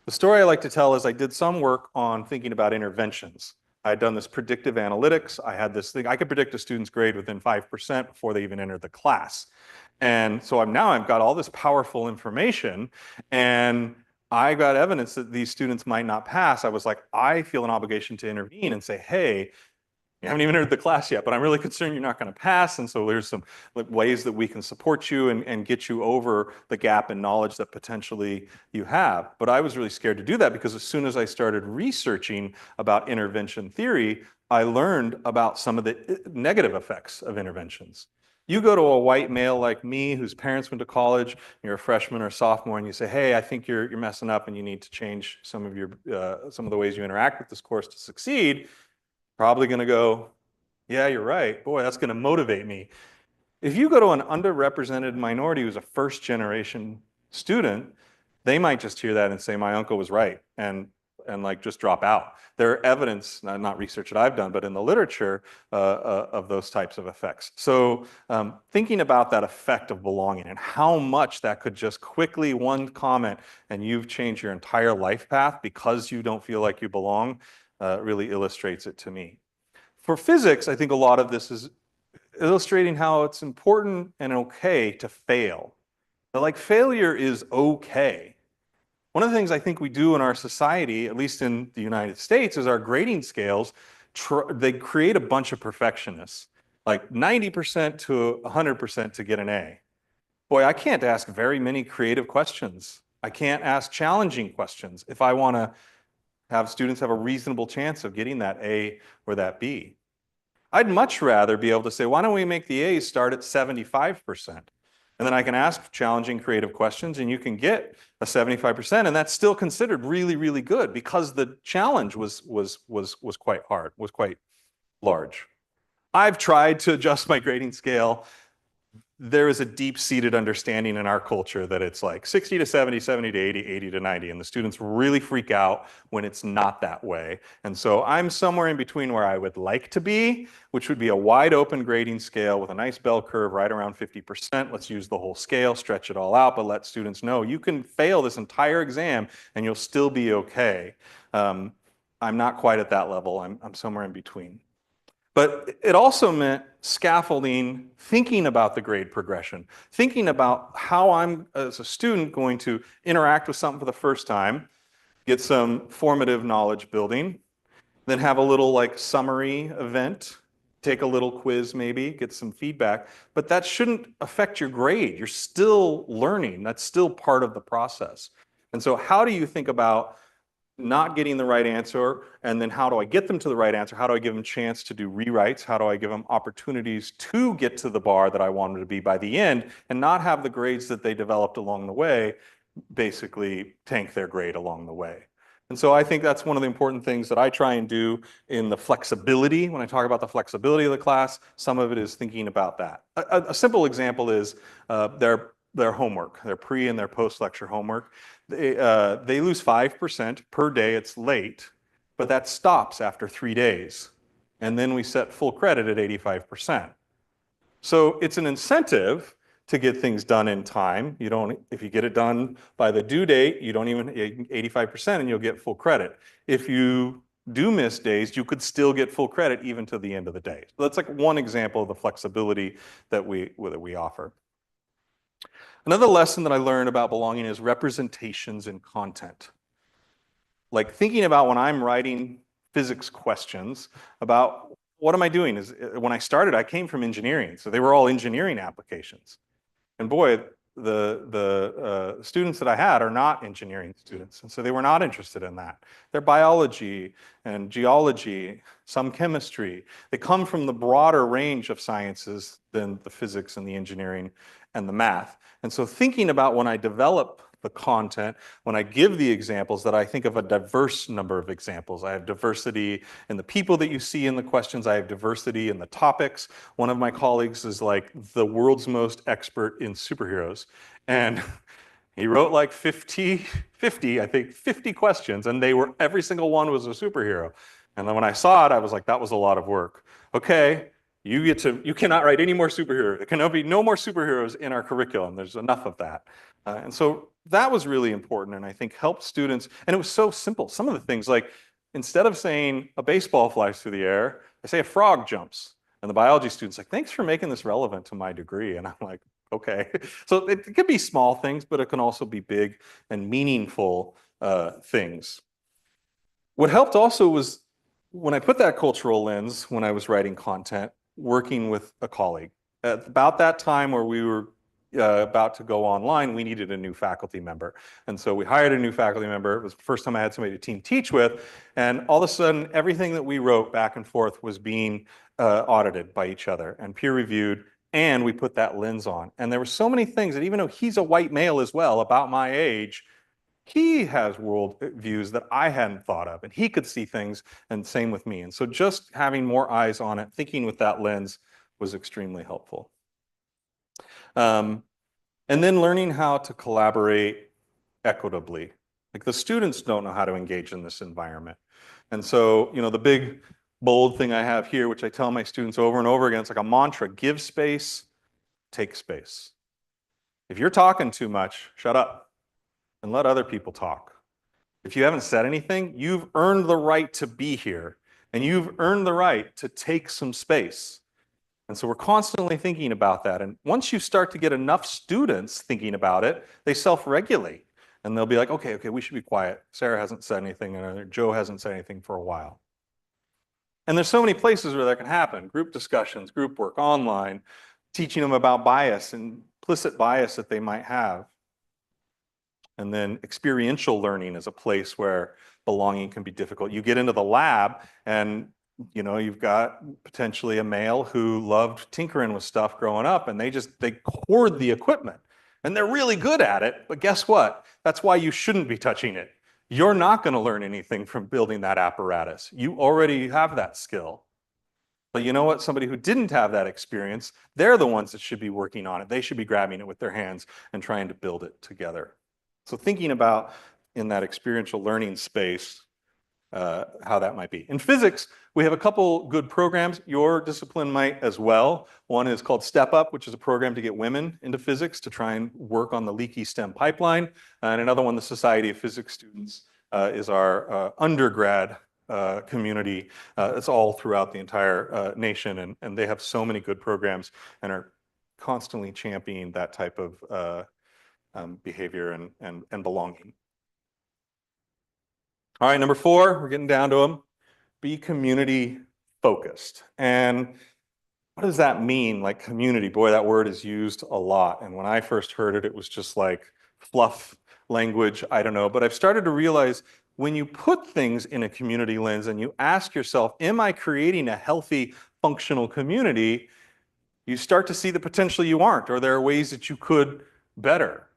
The story I like to tell is I did some work on thinking about interventions. I had done this predictive analytics. I had this thing, I could predict a student's grade within 5% before they even entered the class. And so I've got all this powerful information, and I got evidence that these students might not pass. I was like, I feel an obligation to intervene and say, hey, you haven't even entered the class yet, but I'm really concerned you're not going to pass. And so there's some ways that we can support you and get you over the gap in knowledge that potentially you have. But I was really scared to do that because as soon as I started researching about intervention theory, I learned about some of the negative effects of interventions. You go to a white male like me whose parents went to college, you're a freshman or sophomore, and you say, hey, I think you're messing up and you need to change some of the ways you interact with this course to succeed. Probably going to go, yeah, you're right. Boy, that's going to motivate me. If you go to an underrepresented minority who's a first generation student, they might just hear that and say, my uncle was right, and like just drop out. There are evidence, not research that I've done, but in the literature of those types of effects. So thinking about that effect of belonging and how much that could just quickly, one comment, and you've changed your entire life path because you don't feel like you belong, really illustrates it to me. For physics, I think a lot of this is illustrating how it's important and okay to fail. But like failure is okay. One of the things I think we do in our society, at least in the United States, is our grading scales, they create a bunch of perfectionists, like 90% to 100% to get an A. Boy, I can't ask very many creative questions. I can't ask challenging questions if I want to have students have a reasonable chance of getting that A or that B. I'd much rather be able to say, why don't we make the A's start at 75%? And then I can ask challenging creative questions and you can get a 75%, and that's still considered really, really good because the challenge was quite hard, was quite large. I've tried to adjust my grading scale there is a deep-seated understanding in our culture that it's like 60 to 70, 70 to 80, 80 to 90, and the students really freak out when it's not that way. And so I'm somewhere in between where I would like to be, which would be a wide open grading scale with a nice bell curve right around 50%. Let's use the whole scale, stretch it all out, but let students know you can fail this entire exam and you'll still be okay. I'm not quite at that level. I'm somewhere in between. But it also meant scaffolding, thinking about the grade progression, thinking about how I'm, as a student, going to interact with something for the first time, get some formative knowledge building, then have a little like summary event, take a little quiz maybe, get some feedback. But that shouldn't affect your grade. You're still learning. That's still part of the process. And so how do you think about not getting the right answer, and then how do I get them to the right answer? How do I give them a chance to do rewrites? How do I give them opportunities to get to the bar that I want them to be by the end, and not have the grades that they developed along the way basically tank their grade along the way? And so I think that's one of the important things that I try and do in the flexibility. When I talk about the flexibility of the class, some of it is thinking about that. A simple example is their homework, their pre and their post-lecture homework. They lose 5% per day it's late, but that stops after 3 days. And then we set full credit at 85%. So it's an incentive to get things done in time. You don't, if you get it done by the due date, you don't even 85% and you'll get full credit. If you do miss days, you could still get full credit even to the end of the day. So that's like one example of the flexibility that we offer. Another lesson that I learned about belonging is representations in content. Like thinking about when I'm writing physics questions about what am I doing? Is when I started, I came from engineering, so they were all engineering applications. And boy, the students that I had are not engineering students, and so they were not interested in that. They're biology and geology, some chemistry. They come from the broader range of sciences than the physics and the engineering and the math. And so thinking about when I develop the content, when I give the examples, that I think of a diverse number of examples. I have diversity in the people that you see in the questions. I have diversity in the topics. One of my colleagues is like the world's most expert in superheroes. And he wrote like 50 questions, and every single one was a superhero. And then when I saw it, I was like, that was a lot of work. Okay, you cannot write any more superheroes. There can be no more superheroes in our curriculum. There's enough of that. And so that was really important, and I think helped students. And it was so simple. Some of the things, like instead of saying a baseball flies through the air, I say a frog jumps. And the biology student's like, thanks for making this relevant to my degree. And I'm like, okay. So it could be small things, but it can also be big and meaningful things. What helped also was when I put that cultural lens, when I was writing content, working with a colleague. At about that time where we were about to go online, we needed a new faculty member. And so we hired a new faculty member. It was the first time I had somebody to team teach with. And all of a sudden, everything that we wrote back and forth was being audited by each other and peer reviewed. And we put that lens on. And there were so many things that even though he's a white male as well, about my age, he has world views that I hadn't thought of, and he could see things, and same with me. And so just having more eyes on it, thinking with that lens was extremely helpful. And then learning how to collaborate equitably. Like the students don't know how to engage in this environment. And so, the big bold thing I have here, which I tell my students over and over again, it's like a mantra: give space, take space. If you're talking too much, shut up and let other people talk. If you haven't said anything, you've earned the right to be here, and you've earned the right to take some space. And so we're constantly thinking about that. And once you start to get enough students thinking about it, they self-regulate. And they'll be like, okay, we should be quiet. Sarah hasn't said anything, and Joe hasn't said anything for a while. And there's so many places where that can happen: group discussions, group work, online, teaching them about bias and implicit bias that they might have. And then experiential learning is a place where belonging can be difficult. You get into the lab and you've got potentially a male who loved tinkering with stuff growing up, and they hoard the equipment, and they're really good at it. But guess what? That's why you shouldn't be touching it. You're not going to learn anything from building that apparatus. You already have that skill. But you know what? Somebody who didn't have that experience, they're the ones that should be working on it. They should be grabbing it with their hands and trying to build it together. So thinking about in that experiential learning space, how that might be. In physics, we have a couple good programs. Your discipline might as well. One is called Step Up, which is a program to get women into physics to try and work on the leaky STEM pipeline. And another one, the Society of Physics Students, is our undergrad community. It's all throughout the entire nation, and they have so many good programs and are constantly championing that type of behavior and belonging. All right, number 4, we're getting down to them. Be community focused. And what does that mean? Like community, boy, that word is used a lot. And when I first heard it, it was just like fluff language, I don't know. But I've started to realize when you put things in a community lens and you ask yourself, am I creating a healthy, functional community? You start to see the potential you aren't, or there are ways that you could better.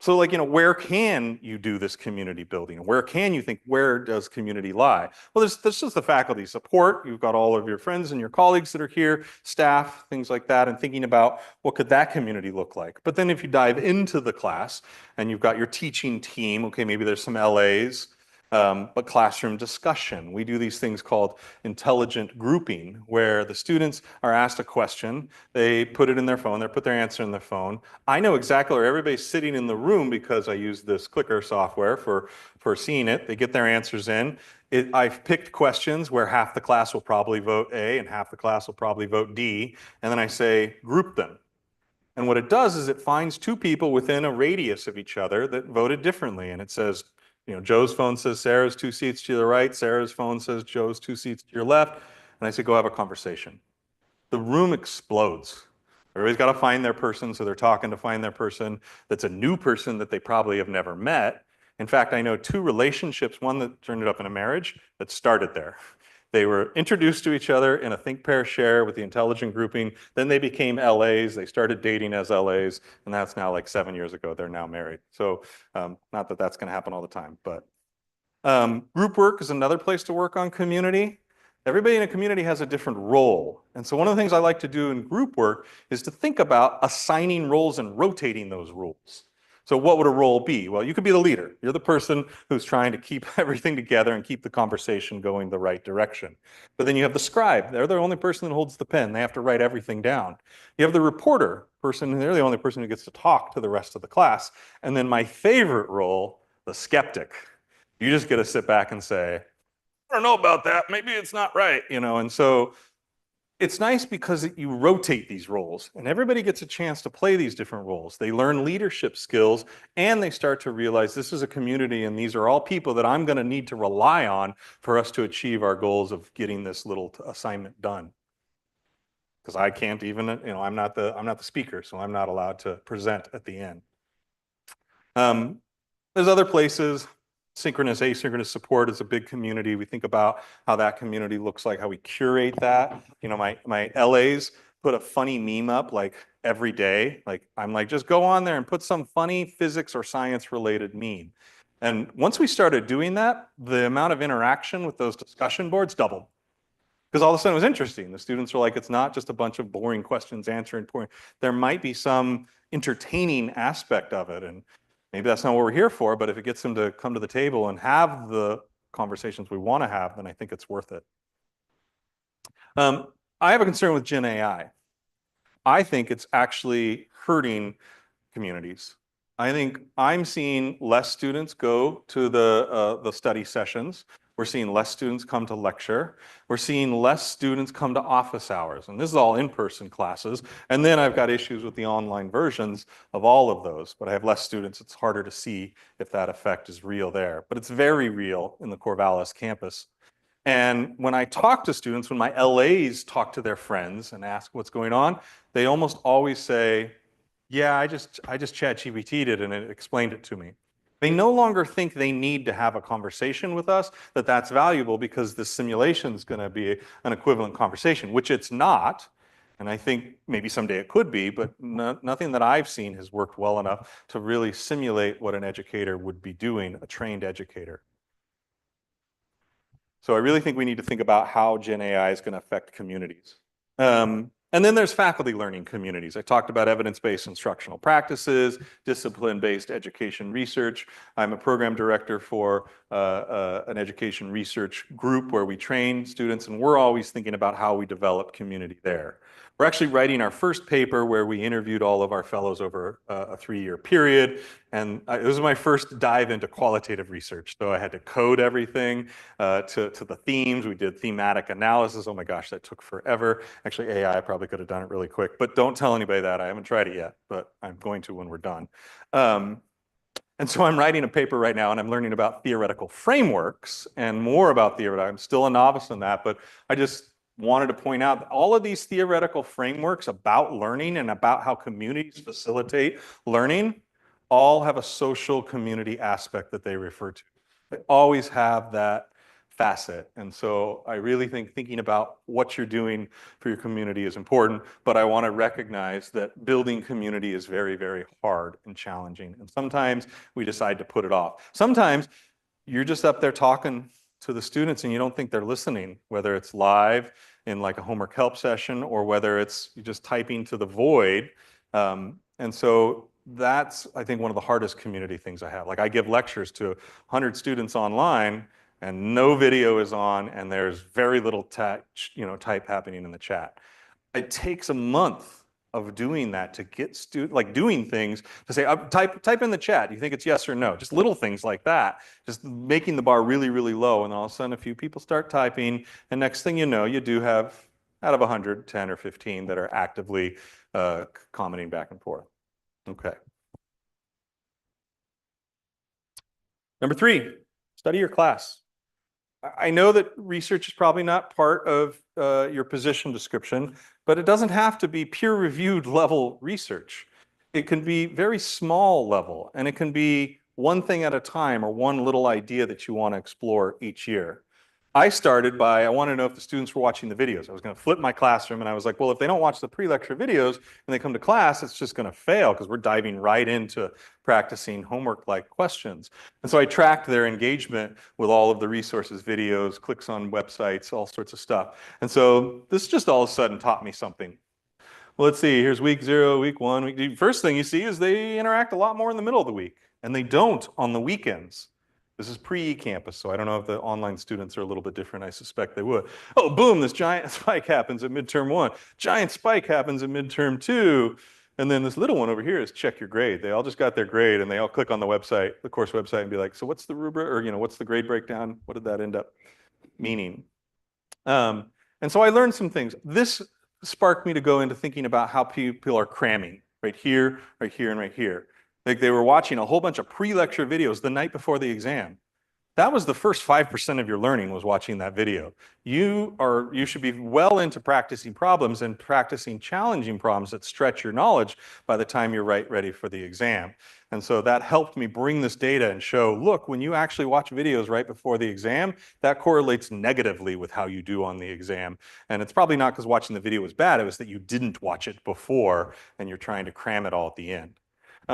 So like, where can you do this community building? Where can you think, where does community lie? Well, there's just the faculty support. You've got all of your friends and your colleagues that are here, staff, things like that, and thinking about what could that community look like. But then if you dive into the class and you've got your teaching team, okay, maybe there's some LAs, but classroom discussion. We do these things called intelligent grouping, where the students are asked a question, they put it in their phone, they put their answer in their phone. I know exactly where everybody's sitting in the room because I use this clicker software for seeing it. They get their answers in. I've picked questions where half the class will probably vote A and half the class will probably vote D, and then I say, group them. And what it does is it finds 2 people within a radius of each other that voted differently, and it says, Joe's phone says Sarah's 2 seats to the right. Sarah's phone says Joe's 2 seats to your left. And I say, go have a conversation. The room explodes. Everybody's got to find their person, so they're talking to find their person that's a new person that they probably have never met. In fact, I know 2 relationships, one that turned it up in a marriage, that started there. They were introduced to each other in a think, pair, share with the intelligent grouping. Then they became LAs. They started dating as LAs, and that's now like 7 years ago. They're now married. So not that that's going to happen all the time, but group work is another place to work on community. Everybody in a community has a different role. And so one of the things I like to do in group work is to think about assigning roles and rotating those roles. So what would a role be? Well, you could be the leader. You're the person who's trying to keep everything together and keep the conversation going the right direction. But then you have the scribe. They're the only person that holds the pen. They have to write everything down. You have the reporter person. They're the only person who gets to talk to the rest of the class. And then my favorite role, the skeptic. You just get to sit back and say, I don't know about that. Maybe it's not right, and so it's nice because you rotate these roles and everybody gets a chance to play these different roles. They learn leadership skills and they start to realize this is a community and these are all people that I'm going to need to rely on for us to achieve our goals of getting this little assignment done. Because I can't even, I'm not the speaker, so I'm not allowed to present at the end. There's other places. Synchronous, asynchronous support is a big community. We think about how that community looks like, how we curate that. My LAs put a funny meme up like every day. Like I'm like, just go on there and put some funny physics or science related meme. And once we started doing that, the amount of interaction with those discussion boards doubled. Because all of a sudden it was interesting. The students were like, it's not just a bunch of boring questions answering. There might be some entertaining aspect of it. And maybe that's not what we're here for, but if it gets them to come to the table and have the conversations we want to have, then I think it's worth it. I have a concern with genAI. I think it's actually hurting communities. I think I'm seeing less students go to the study sessions. We're seeing less students come to lecture. We're seeing less students come to office hours. And this is all in-person classes. And then I've got issues with the online versions of all of those. But I have less students. It's harder to see if that effect is real there. But it's very real in the Corvallis campus. And when I talk to students, when my LAs talk to their friends and ask what's going on, they almost always say, yeah, I just ChatGPT'd it and it explained it to me. They no longer think they need to have a conversation with us, that's valuable because the simulation is going to be an equivalent conversation, which it's not. And I think maybe someday it could be, but nothing that I've seen has worked well enough to really simulate what an educator would be doing, a trained educator. So I really think we need to think about how GenAI is going to affect communities. And then there's faculty learning communities. I talked about evidence-based instructional practices, discipline-based education research. I'm a program director for an education research group where we train students, and we're always thinking about how we develop community there. We're actually writing our first paper where we interviewed all of our fellows over a 3-year period. And it was my first dive into qualitative research. So I had to code everything to the themes. We did thematic analysis. Oh my gosh, that took forever. Actually, AI probably could have done it really quick, but don't tell anybody that. I haven't tried it yet, but I'm going to when we're done. And so I'm writing a paper right now, and I'm learning about theoretical frameworks and more about theoretical. I'm still a novice in that, but I just wanted to point out that all of these theoretical frameworks about learning and about how communities facilitate learning all have a social community aspect that they refer to. They always have that facet. And so I really think thinking about what you're doing for your community is important, but I want to recognize that building community is very, very hard and challenging. And sometimes we decide to put it off. Sometimes you're just up there talking to the students and you don't think they're listening, whether it's live in like a homework help session or whether it's just typing to the void. And so that's, I think, one of the hardest community things I have. Like I give lectures to 100 students online and no video is on and there's very little type happening in the chat. It takes a month of doing that to get doing things to say, type in the chat. Do you think it's yes or no? Just little things like that, just making the bar really, really low. And all of a sudden, a few people start typing. And next thing you know, you do have out of 100, 10 or 15 that are actively commenting back and forth. Okay. Number 3, study your class. I know that research is probably not part of your position description, but it doesn't have to be peer-reviewed level research. It can be very small level, and it can be one thing at a time or one little idea that you want to explore each year. I started by, I wanted to know if the students were watching the videos. I was going to flip my classroom, and I was like, well, if they don't watch the pre-lecture videos and they come to class, it's just going to fail because we're diving right into practicing homework-like questions. And so I tracked their engagement with all of the resources, videos, clicks on websites, all sorts of stuff. And so this just all of a sudden taught me something. Well, let's see, here's week 0, week 1. Week 2. First thing you see is they interact a lot more in the middle of the week, and they don't on the weekends. This is pre-Ecampus, so I don't know if the online students are a little bit different. I suspect they would. Oh, boom, this giant spike happens at midterm 1. Giant spike happens at midterm 2. And then this little one over here is check your grade. They all just got their grade, and they all click on the website, the course website, and be like, so what's the rubric, or what's the grade breakdown? What did that end up meaning? And so I learned some things. This sparked me to go into thinking about how people are cramming right here, and right here. Like they were watching a whole bunch of pre-lecture videos the night before the exam. That was the first 5% of your learning was watching that video. You should be well into practicing problems and practicing challenging problems that stretch your knowledge by the time you're ready for the exam. And so that helped me bring this data and show, look, when you actually watch videos right before the exam, that correlates negatively with how you do on the exam. And it's probably not because watching the video was bad, it was that you didn't watch it before and you're trying to cram it all at the end.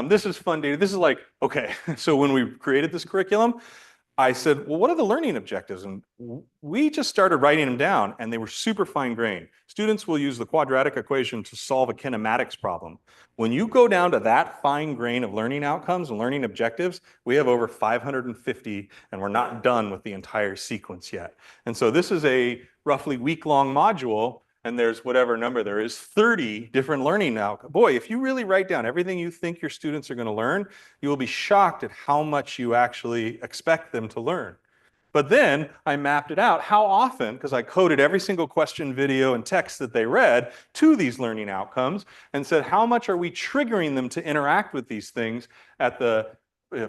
This is fun data. This is like, okay, so when we created this curriculum, I said, well, what are the learning objectives? And we just started writing them down, and they were super fine-grained. Students will use the quadratic equation to solve a kinematics problem. When you go down to that fine grain of learning outcomes and learning objectives, we have over 550, and we're not done with the entire sequence yet. And so this is a roughly week-long module, and there's whatever number there is, 30 different learning outcomes. Boy, if you really write down everything you think your students are going to learn, you will be shocked at how much you actually expect them to learn. But then I mapped it out how often, because I coded every single question, video, and text that they read to these learning outcomes and said, how much are we triggering them to interact with these things at the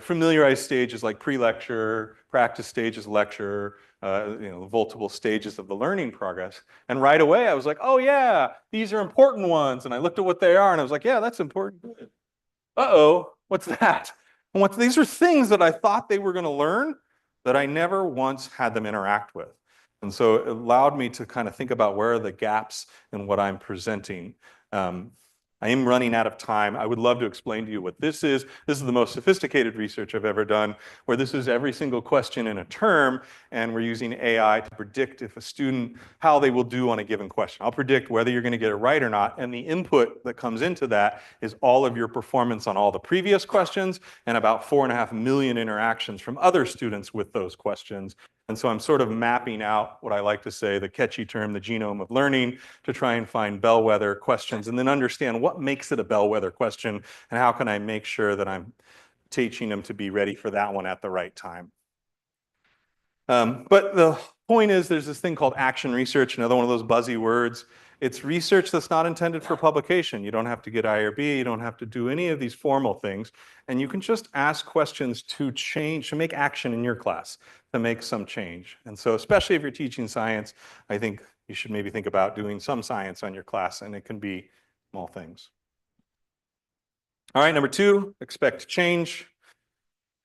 familiarized stages like pre-lecture, practice stages, lecture, multiple stages of the learning progress. And right away I was like, oh yeah, these are important ones. And I looked at what they are and I was like, yeah, that's important. Uh-oh, what's that? And these are things that I thought they were going to learn that I never once had them interact with. And so it allowed me to kind of think about where are the gaps in what I'm presenting. I am running out of time. I would love to explain to you what this is. This is the most sophisticated research I've ever done, where this is every single question in a term, and we're using AI to predict if a student, how they will do on a given question. I'll predict whether you're going to get it right or not, and the input that comes into that is all of your performance on all the previous questions and about 4.5 million interactions from other students with those questions. And so I'm sort of mapping out what I like to say, the catchy term, the genome of learning, to try and find bellwether questions and then understand what makes it a bellwether question and how can I make sure that I'm teaching them to be ready for that one at the right time. But the point is there's this thing called action research, another one of those buzzy words. It's research that's not intended for publication. You don't have to get IRB, you don't have to do any of these formal things, and you can just ask questions to change, to make action in your class, to make some change. And so especially if you're teaching science, I think you should maybe think about doing some science on your class, and it can be small things. All right, number 2, expect change.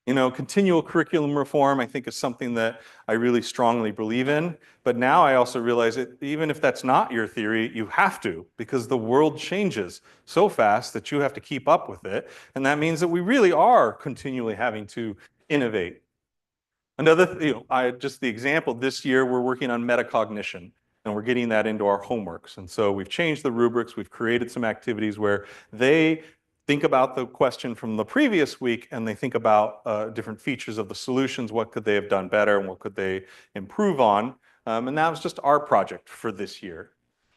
You know, continual curriculum reform, I think, is something that I really strongly believe in. But now I also realize that even if that's not your theory, you have to, because the world changes so fast that you have to keep up with it. And that means that we really are continually having to innovate. Another, just the example, this year we're working on metacognition, and we're getting that into our homeworks. And so we've changed the rubrics, we've created some activities where they think about the question from the previous week, and they think about different features of the solutions, what could they have done better, and what could they improve on. And that was just our project for this year.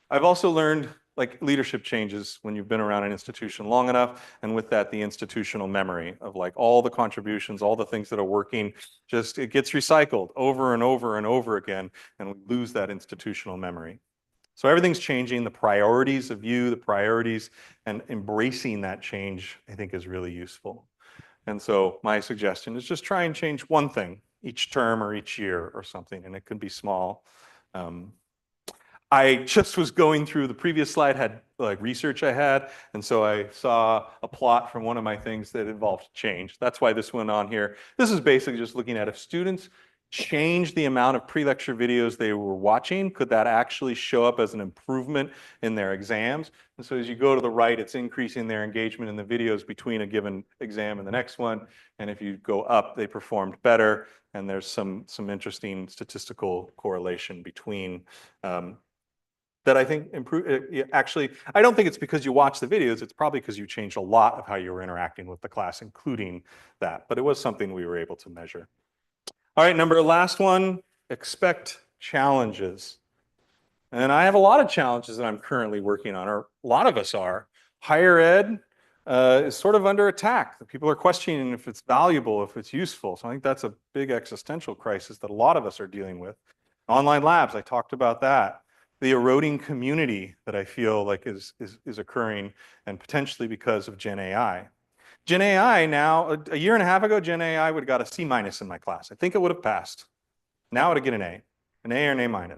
I've also learned like leadership changes when you've been around an institution long enough, and with that, the institutional memory of like all the contributions, all the things that are working, just it gets recycled over and over and over again, and we lose that institutional memory. So everything's changing, the priorities of you, the priorities, and embracing that change, I think, is really useful. And so my suggestion is just try and change one thing each term or each year or something, and it can be small. I just was going through the previous slide, had like research I had, and so I saw a plot from one of my things that involved change. That's why this went on here. This is basically just looking at if students change the amount of pre-lecture videos they were watching, could that actually show up as an improvement in their exams? And so as you go to the right, it's increasing their engagement in the videos between a given exam and the next one. And if you go up, they performed better. And there's some interesting statistical correlation between that I think improve. Actually, I don't think it's because you watch the videos. It's probably because you changed a lot of how you were interacting with the class, including that. But it was something we were able to measure. All right, last one, expect challenges. And I have a lot of challenges that I'm currently working on, or a lot of us are. Higher ed is sort of under attack. People are questioning if it's valuable, if it's useful. So I think that's a big existential crisis that a lot of us are dealing with. Online labs, I talked about that. The eroding community that I feel like is occurring, and potentially because of genAI. genAI now, a year and a half ago, genAI would have got a C- in my class. I think it would have passed. Now it would get an A or an A-.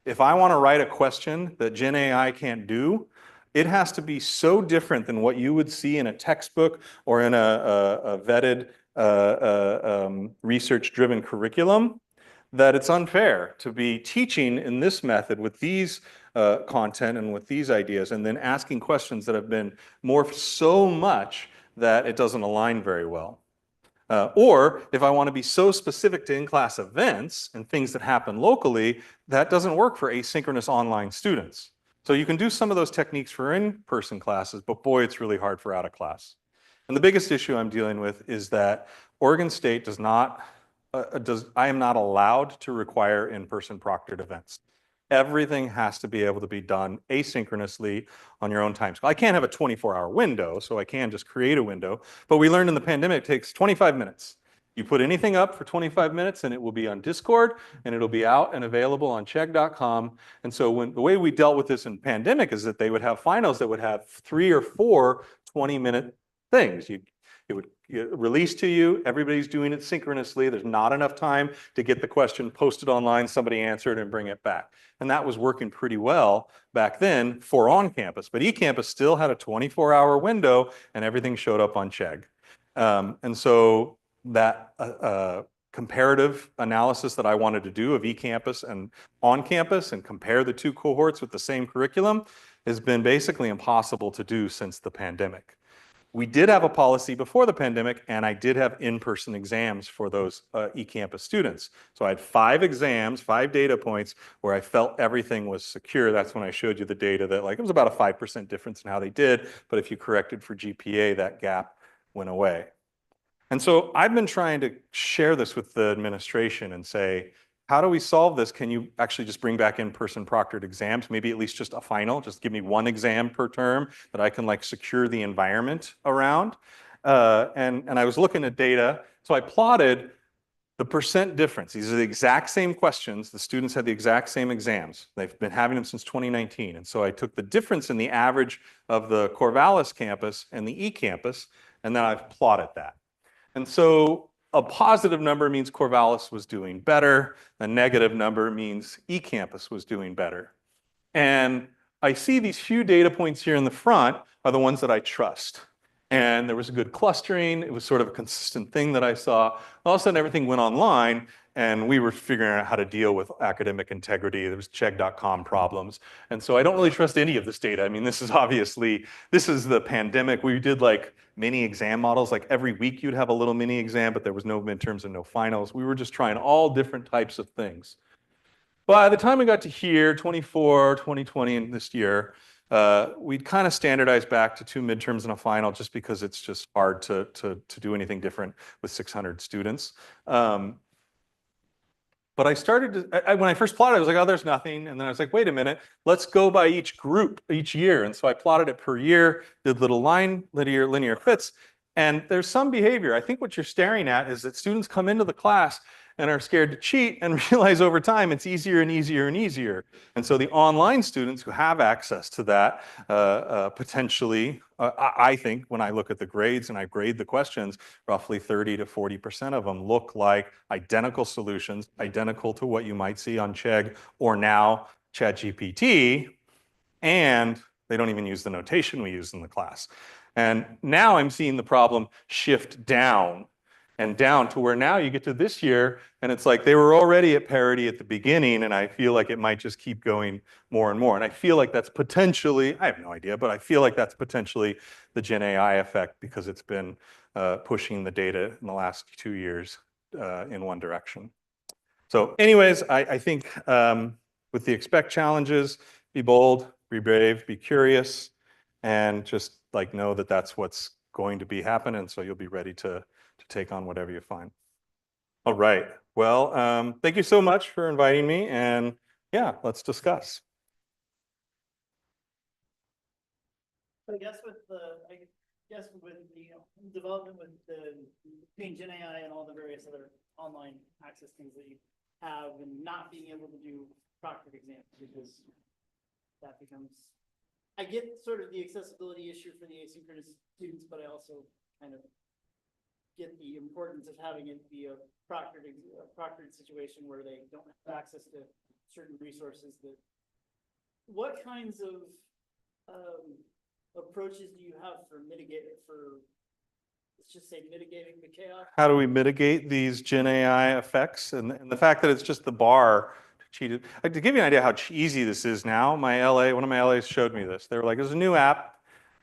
If I want to write a question that genAI can't do, it has to be so different than what you would see in a textbook or in a vetted research-driven curriculum that it's unfair to be teaching in this method with these content and with these ideas, and then asking questions that have been morphed so much that it doesn't align very well. Or if I want to be so specific to in-class events and things that happen locally, that doesn't work for asynchronous online students. So you can do some of those techniques for in-person classes, but boy, it's really hard for out of class. And the biggest issue I'm dealing with is that Oregon State does not, I am not allowed to require in-person proctored events. Everything has to be able to be done asynchronously on your own time. So I can't have a 24-hour window, so I can just create a window. But we learned in the pandemic it takes 25 minutes. You put anything up for 25 minutes and it will be on Discord, and it'll be out and available on chegg.com. And so the way we dealt with this in pandemic is that they would have finals that would have 3 or 4 20-minute things. It would release to you, everybody's doing it synchronously. There's not enough time to get the question posted online, somebody answer it and bring it back. And that was working pretty well back then for on campus. But Ecampus still had a 24-hour window and everything showed up on Chegg. And so that comparative analysis that I wanted to do of Ecampus and on campus and compare the two cohorts with the same curriculum, has been basically impossible to do since the pandemic. We did have a policy before the pandemic, and I did have in-person exams for those Ecampus students. So I had 5 exams, 5 data points where I felt everything was secure. That's when I showed you the data that like it was about a 5% difference in how they did, but if you corrected for GPA, that gap went away. And so I've been trying to share this with the administration and say, how do we solve this? Can you actually just bring back in-person proctored exams, maybe at least just a final, just give me 1 exam per term that I can like secure the environment around? And I was looking at data. So I plotted the percent difference. These are the exact same questions. The students had the exact same exams. They've been having them since 2019. And so I took the difference in the average of the Corvallis campus and the Ecampus, and then I've plotted that. And so a positive number means Corvallis was doing better. A negative number means Ecampus was doing better. And I see these few data points here in the front are the ones that I trust. And there was a good clustering. It was sort of a consistent thing that I saw. All of a sudden, everything went online, and we were figuring out how to deal with academic integrity. There was chegg.com problems. And so I don't really trust any of this data. I mean, this is obviously, this is the pandemic. We did like mini exam models. Like every week you'd have a little mini exam, but there was no midterms and no finals. We were just trying all different types of things. By the time we got to here, 24, 2020, and this year, we'd kind of standardized back to 2 midterms and a final just because it's just hard to do anything different with 600 students. But I started to, when I first plotted, I was like, oh, there's nothing. And then I was like, wait a minute, let's go by each group each year. And so I plotted it per year, did little linear fits. And there's some behavior. I think what you're staring at is that students come into the class and are scared to cheat and realize over time it's easier and easier and easier. And so the online students who have access to that potentially, I think when I look at the grades and I grade the questions, roughly 30 to 40% of them look like identical solutions, identical to what you might see on Chegg or now ChatGPT, and they don't even use the notation we use in the class. And now I'm seeing the problem shift down and down to where now you get to this year and it's like they were already at parity at the beginning, and I feel like it might just keep going more and more. And I feel like that's potentially, I have no idea, but I feel like that's potentially the genAI effect because it's been pushing the data in the last 2 years in one direction. So anyways, I think with the expect challenges, be bold, be brave, be curious, and just like know that that's what's going to be happening. And so you'll be ready to take on whatever you find. All right. Well, thank you so much for inviting me. And yeah, let's discuss. I guess with the development with between genAI and all the various other online access things that you have, and not being able to do proctored exams because that becomes, I get sort of the accessibility issue for the asynchronous students, but I also kind of get the importance of having it be a proctored situation where they don't have access to certain resources. What kinds of approaches do you have for let's just say mitigating the chaos? How do we mitigate these genAI effects and the fact that it's just the bar to cheat it? Like, to give you an idea how easy this is now, one of my LAs showed me this. They were like, there's a new app.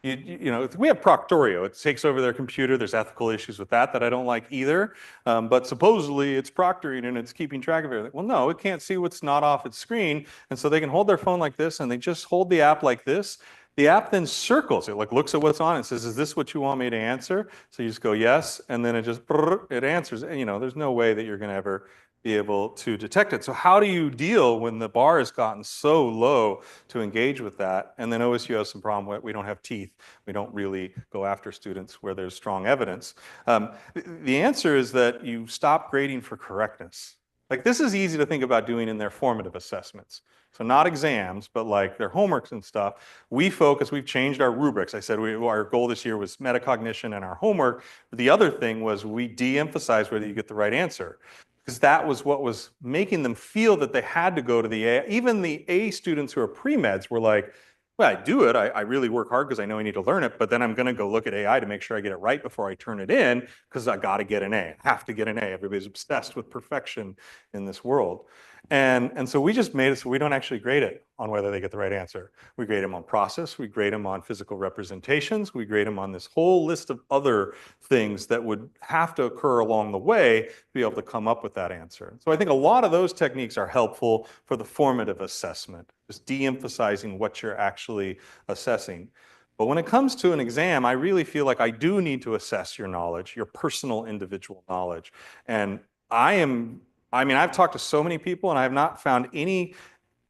You know, we have Proctorio. It takes over their computer. There's ethical issues with that I don't like either. But supposedly it's proctoring and it's keeping track of everything. Well, no, it can't see what's not off its screen. And so they can hold their phone like this and they just hold the app like this. The app then circles it, like looks at what's on it and says, is this what you want me to answer? So you just go yes, and then it answers. And, you know, there's no way that you're going to ever be able to detect it. So how do you deal when the bar has gotten so low to engage with that? And then OSU has some problem with we don't have teeth. We don't really go after students where there's strong evidence. The answer is that you stop grading for correctness. Like, this is easy to think about doing in their formative assessments. So not exams, but like their homeworks and stuff. We've changed our rubrics. I said our goal this year was metacognition and our homework. The other thing was we de-emphasized whether you get the right answer, because that was what was making them feel that they had to go to the A. Even the A students who are pre-meds were like, well, I do it. I really work hard because I know I need to learn it, but then I'm going to go look at AI to make sure I get it right before I turn it in because I got to get an A. I have to get an A. Everybody's obsessed with perfection in this world. And so we just made it so we don't actually grade it on whether they get the right answer. We grade them on process. We grade them on physical representations. We grade them on this whole list of other things that would have to occur along the way to be able to come up with that answer. So I think a lot of those techniques are helpful for the formative assessment, just de-emphasizing what you're actually assessing. But when it comes to an exam, I really feel like I do need to assess your knowledge, your personal individual knowledge. And I mean, I've talked to so many people and I have not found any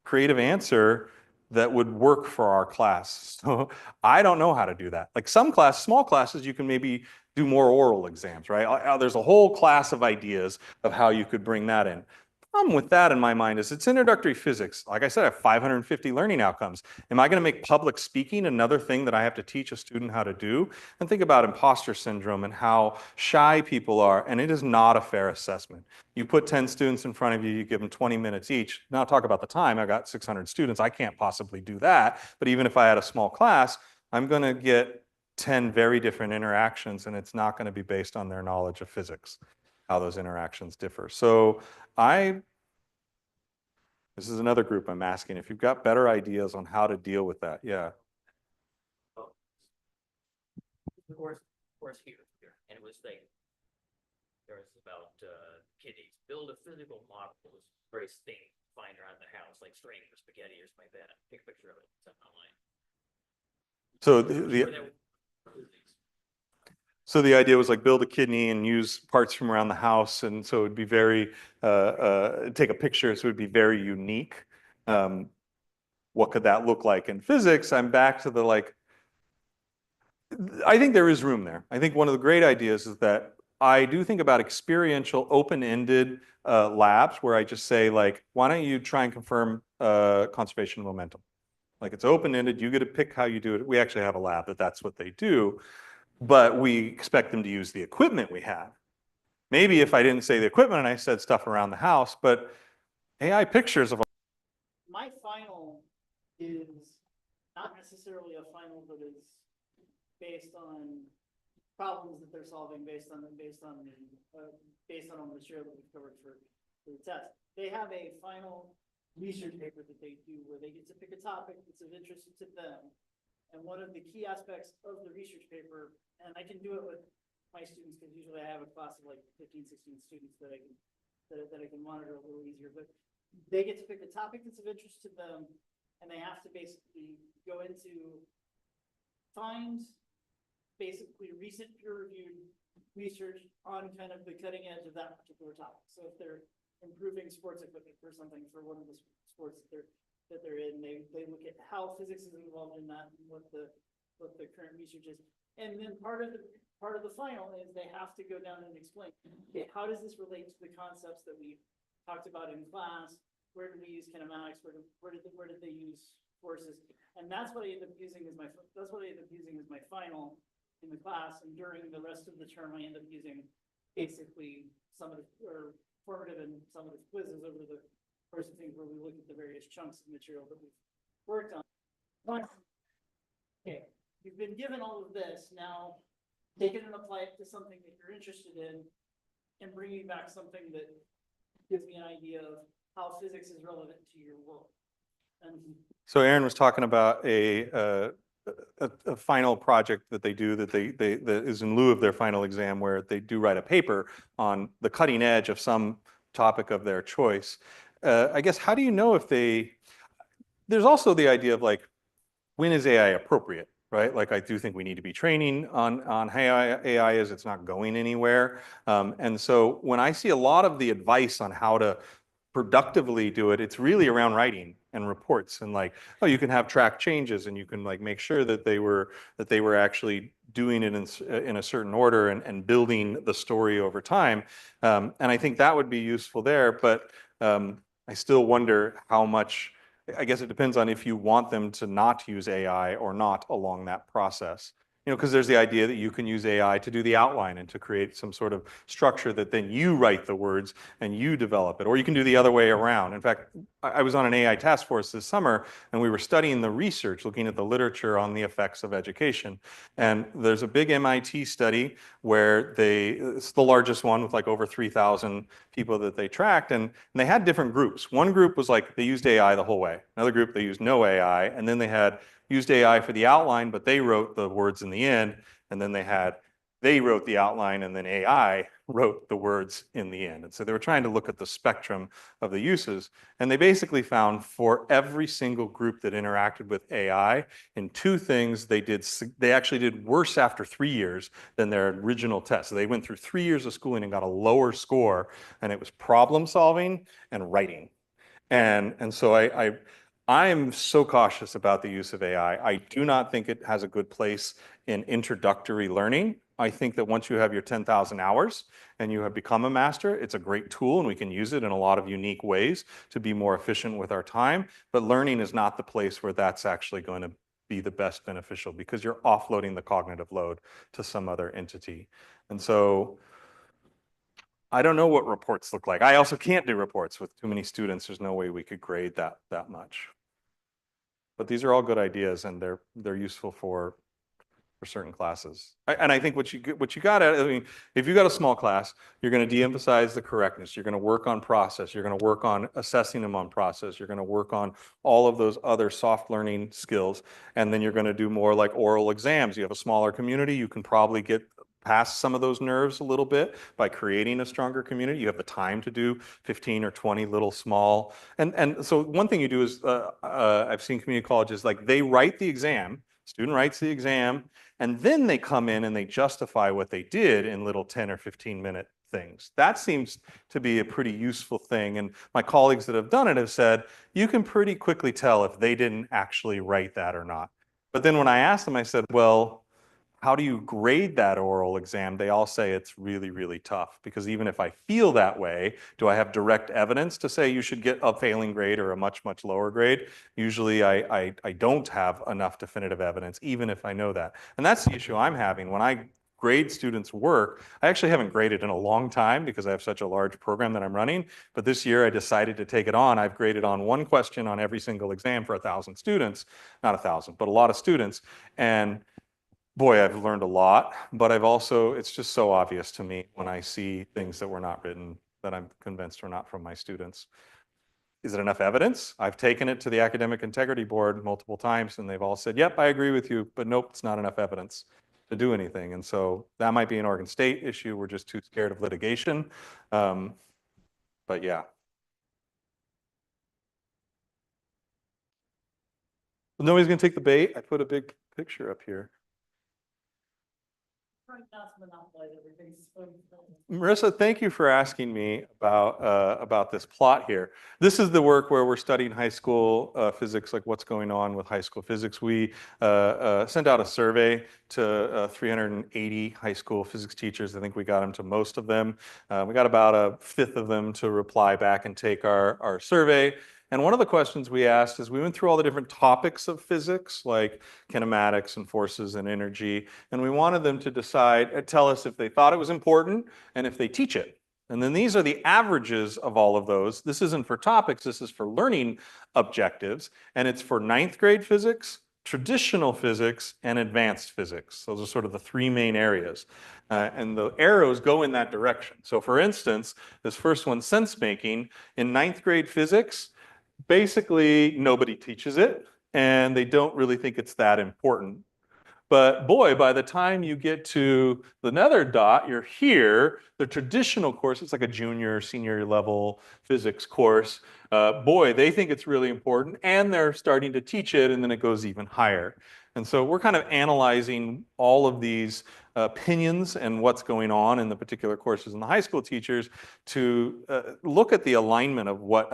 creative answer that would work for our class. So I don't know how to do that. Like some small classes, you can maybe do more oral exams, right? There's a whole class of ideas of how you could bring that in. Problem with that in my mind is it's introductory physics. Like I said, I have 550 learning outcomes. Am I going to make public speaking another thing that I have to teach a student how to do? And think about imposter syndrome and how shy people are, and it is not a fair assessment. You put 10 students in front of you, you give them 20 minutes each. Now talk about the time. I got 600 students. I can't possibly do that. But even if I had a small class, I'm going to get 10 very different interactions, and it's not going to be based on their knowledge of physics, how those interactions differ. So this is another group I'm asking if you've got better ideas on how to deal with that. Yeah. Of course here, and it was like, there was about kidneys, build a physical model that was very thing, find around the house, like string or spaghetti or something like that. Take a picture of it, send it online. So the idea was like build a kidney and use parts from around the house, and so it would be very take a picture, so it would be very unique. What could that look like in physics? I'm back to the like. I think there is room there. I think one of the great ideas is that I do think about experiential, open-ended labs where I just say like, why don't you try and confirm conservation of momentum? Like it's open-ended. You get to pick how you do it. We actually have a lab that's what they do. But we expect them to use the equipment we have. Maybe if I didn't say the equipment and I said stuff around the house, but AI pictures of. My final is not necessarily a final that is based on problems that they're solving based on the material that we've covered for the test. They have a final research paper that they do where they get to pick a topic that's of interest to them. And one of the key aspects of the research paper, and I can do it with my students because usually I have a class of like 15, 16 students that I can monitor a little easier, but they get to pick a topic that's of interest to them, and they have to basically go into find basically recent peer-reviewed research on kind of the cutting edge of that particular topic. So if they're improving sports equipment or something for one of the sports that they're in, they look at how physics is involved in that and what the current research is. And then part of the final is they have to go down and explain, okay, how does this relate to the concepts that we talked about in class? Where did we use kinematics? Where did they use forces? And that's what I end up using as my final in the class. And during the rest of the term, I end up using basically some of the formative and some of the quizzes over the course of things where we look at the various chunks of material that we've worked on. Okay, you've been given all of this. Now take it and apply it to something that you're interested in and bring me back something that gives me an idea of how physics is relevant to your world. And So Aaron was talking about a final project that they do that that is in lieu of their final exam, where they do write a paper on the cutting edge of some topic of their choice. I guess, how do you know if there's also the idea of like, when is AI appropriate, right? Like I do think we need to be training on how AI is, it's not going anywhere. And so when I see a lot of the advice on how to productively do it, it's really around writing and reports and like, oh, you can have track changes and you can like make sure that they were actually doing it in a certain order and building the story over time. And I think that would be useful there, but I still wonder how much. I guess it depends on if you want them to not use AI or not along that process. because there's the idea that you can use AI to do the outline and to create some sort of structure that then you write the words and you develop it, or you can do the other way around. In fact, I was on an AI task force this summer, and we were studying the research, looking at the literature on the effects of education. And there's a big MIT study where it's the largest one with like over 3,000 people that they tracked, and they had different groups. One group was like they used AI the whole way. Another group, they used no AI, and then they had used AI for the outline, but they wrote the words in the end, and then they wrote the outline, and then AI wrote the words in the end. And so they were trying to look at the spectrum of the uses, and they basically found for every single group that interacted with AI in two things, they actually did worse after 3 years than their original test. So they went through 3 years of schooling and got a lower score, and it was problem solving and writing. And so I am so cautious about the use of AI. I do not think it has a good place in introductory learning. I think that once you have your 10,000 hours and you have become a master, it's a great tool, and we can use it in a lot of unique ways to be more efficient with our time. But learning is not the place where that's actually going to be the best beneficial, because you're offloading the cognitive load to some other entity. And so I don't know what reports look like. I also can't do reports with too many students. There's no way we could grade that much. But these are all good ideas, and they're useful for certain classes. And I think what you got at, I mean, if you got a small class, you're going to de-emphasize the correctness. You're going to work on process. You're going to work on assessing them on process. You're going to work on all of those other soft learning skills. And then you're going to do more like oral exams. You have a smaller community. You can probably get past some of those nerves a little bit by creating a stronger community. You have the time to do 15 or 20 little small. And so one thing you do is, I've seen community colleges, like they write the exam, student writes the exam, and then they come in and they justify what they did in little 10 or 15-minute things. That seems to be a pretty useful thing. And my colleagues that have done it have said, you can pretty quickly tell if they didn't actually write that or not. But then when I asked them, I said, well, how do you grade that oral exam? They all say it's really, really tough, because even if I feel that way, do I have direct evidence to say you should get a failing grade or a much, much lower grade? Usually I don't have enough definitive evidence, even if I know that. And that's the issue I'm having. When I grade students' work, I actually haven't graded in a long time because I have such a large program that I'm running. But this year I decided to take it on. I've graded on one question on every single exam for 1,000 students. Not 1,000, but a lot of students. And boy, I've learned a lot, but it's just so obvious to me when I see things that were not written that I'm convinced are not from my students. Is it enough evidence? I've taken it to the Academic Integrity Board multiple times, and they've all said, yep, I agree with you, but nope, it's not enough evidence to do anything. And so that might be an Oregon State issue. We're just too scared of litigation. But yeah. Nobody's going to take the bait. I put a big picture up here. Marissa, thank you for asking me about this plot here. This is the work where we're studying high school physics, like what's going on with high school physics. We sent out a survey to 380 high school physics teachers. I think we got them to most of them. We got about a fifth of them to reply back and take our survey. And one of the questions we asked is, we went through all the different topics of physics, like kinematics and forces and energy, and we wanted them to tell us if they thought it was important and if they teach it. And then these are the averages of all of those. This isn't for topics, this is for learning objectives, and it's for 9th grade physics, traditional physics, and advanced physics. Those are sort of the three main areas. And the arrows go in that direction. So for instance, this first one, sense making, in 9th grade physics, basically nobody teaches it, and they don't really think it's that important. But boy, by the time you get to the nether dot, you're here, the traditional course, it's like a junior, senior level physics course. Boy, they think it's really important, and they're starting to teach it, and then it goes even higher. And so we're kind of analyzing all of these opinions and what's going on in the particular courses in the high school teachers to look at the alignment of what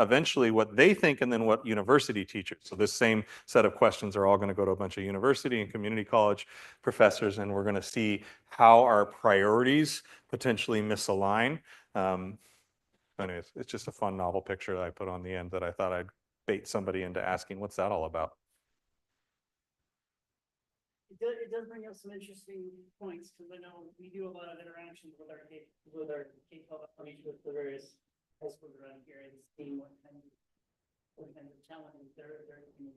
they think and then what university teachers. So this same set of questions are all going to go to a bunch of university and community college professors, and we're going to see how our priorities potentially misalign. Anyways, it's just a fun novel picture that I put on the end that I thought I'd bait somebody into asking, what's that all about? it does bring up some interesting points, because I know we do a lot of interactions with our K-12 outreach with the various high schools around here, and seeing what kinds of challenges they're addressing,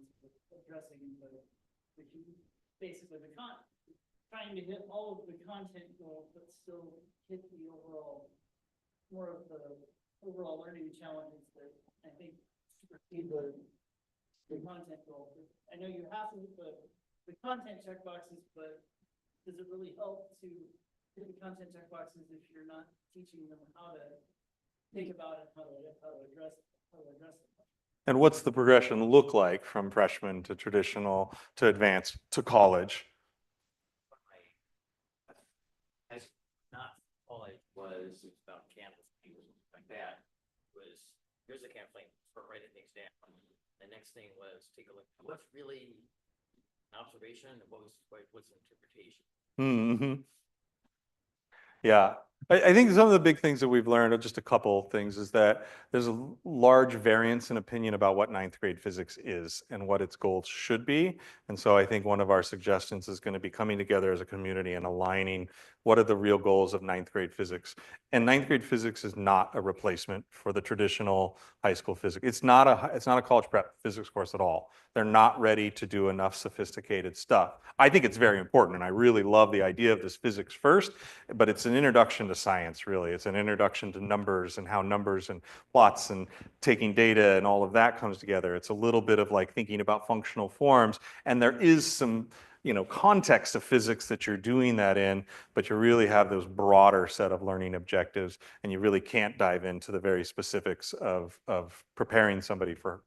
basically trying to hit all of the content goals, but still hit the more of the overall learning challenges that I think supersede the content goal. I know you have to hit the content checkboxes, but does it really help to hit the content checkboxes if you're not teaching them how to think about it, how to address it? And what's the progression look like from freshman to traditional to advanced to college? Not college was about campus like that. Here's a campaign for writing things down. The next thing was take a look at what's really an observation and what's an interpretation. Mm-hmm. Yeah, I think some of the big things that we've learned, or just a couple things, is that there's a large variance in opinion about what ninth grade physics is and what its goals should be. And so I think one of our suggestions is going to be coming together as a community and aligning what are the real goals of ninth grade physics. And ninth grade physics is not a replacement for the traditional high school physics. It's not a college prep physics course at all. They're not ready to do enough sophisticated stuff. I think it's very important, and I really love the idea of this physics first, but it's an introduction to science, really. It's an introduction to numbers and how numbers and plots and taking data and all of that comes together. It's a little bit of like thinking about functional forms, and there is some context of physics that you're doing that in, but you really have those broader set of learning objectives, and you really can't dive into the very specifics of preparing somebody for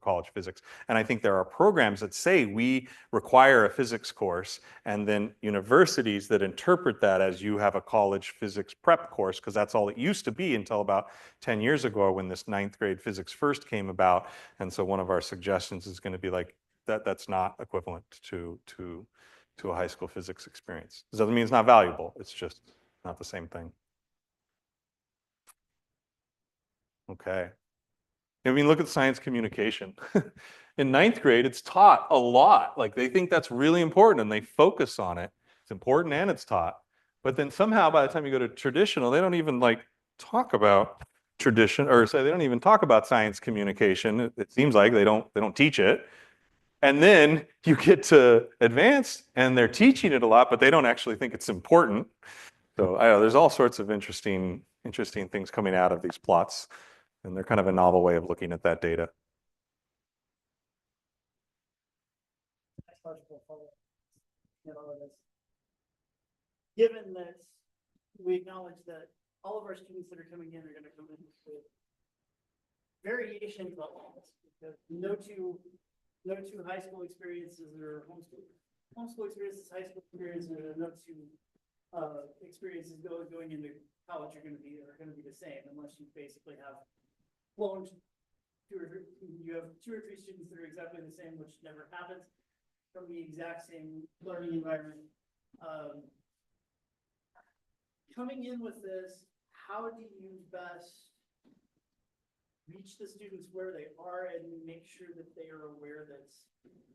college physics. And I think there are programs that say we require a physics course, and then universities that interpret that as you have a college physics prep course, because that's all it used to be until about 10 years ago when this ninth grade physics first came about. And so one of our suggestions is going to be like, that's not equivalent to a high school physics experience. It doesn't mean it's not valuable. It's just not the same thing. Okay. I mean, look at science communication. In ninth grade, it's taught a lot. Like they think that's really important and they focus on it. It's important and it's taught. But then somehow by the time you go to traditional, they don't even like talk about tradition, or say they don't even talk about science communication. It seems like they don't teach it. And then you get to advanced and they're teaching it a lot, but they don't actually think it's important. So I know there's all sorts of interesting things coming out of these plots, and they're kind of a novel way of looking at that data. Given that we acknowledge that all of our students that are coming in are going to come in with variations of all, because no two high school experiences or homeschool experiences, high school experiences, or no two experiences going into college are going to be the same, unless you basically have you have two or three students that are exactly the same, which never happens, from the exact same learning environment. Coming in with this, how do you best reach the students where they are and make sure that they are aware that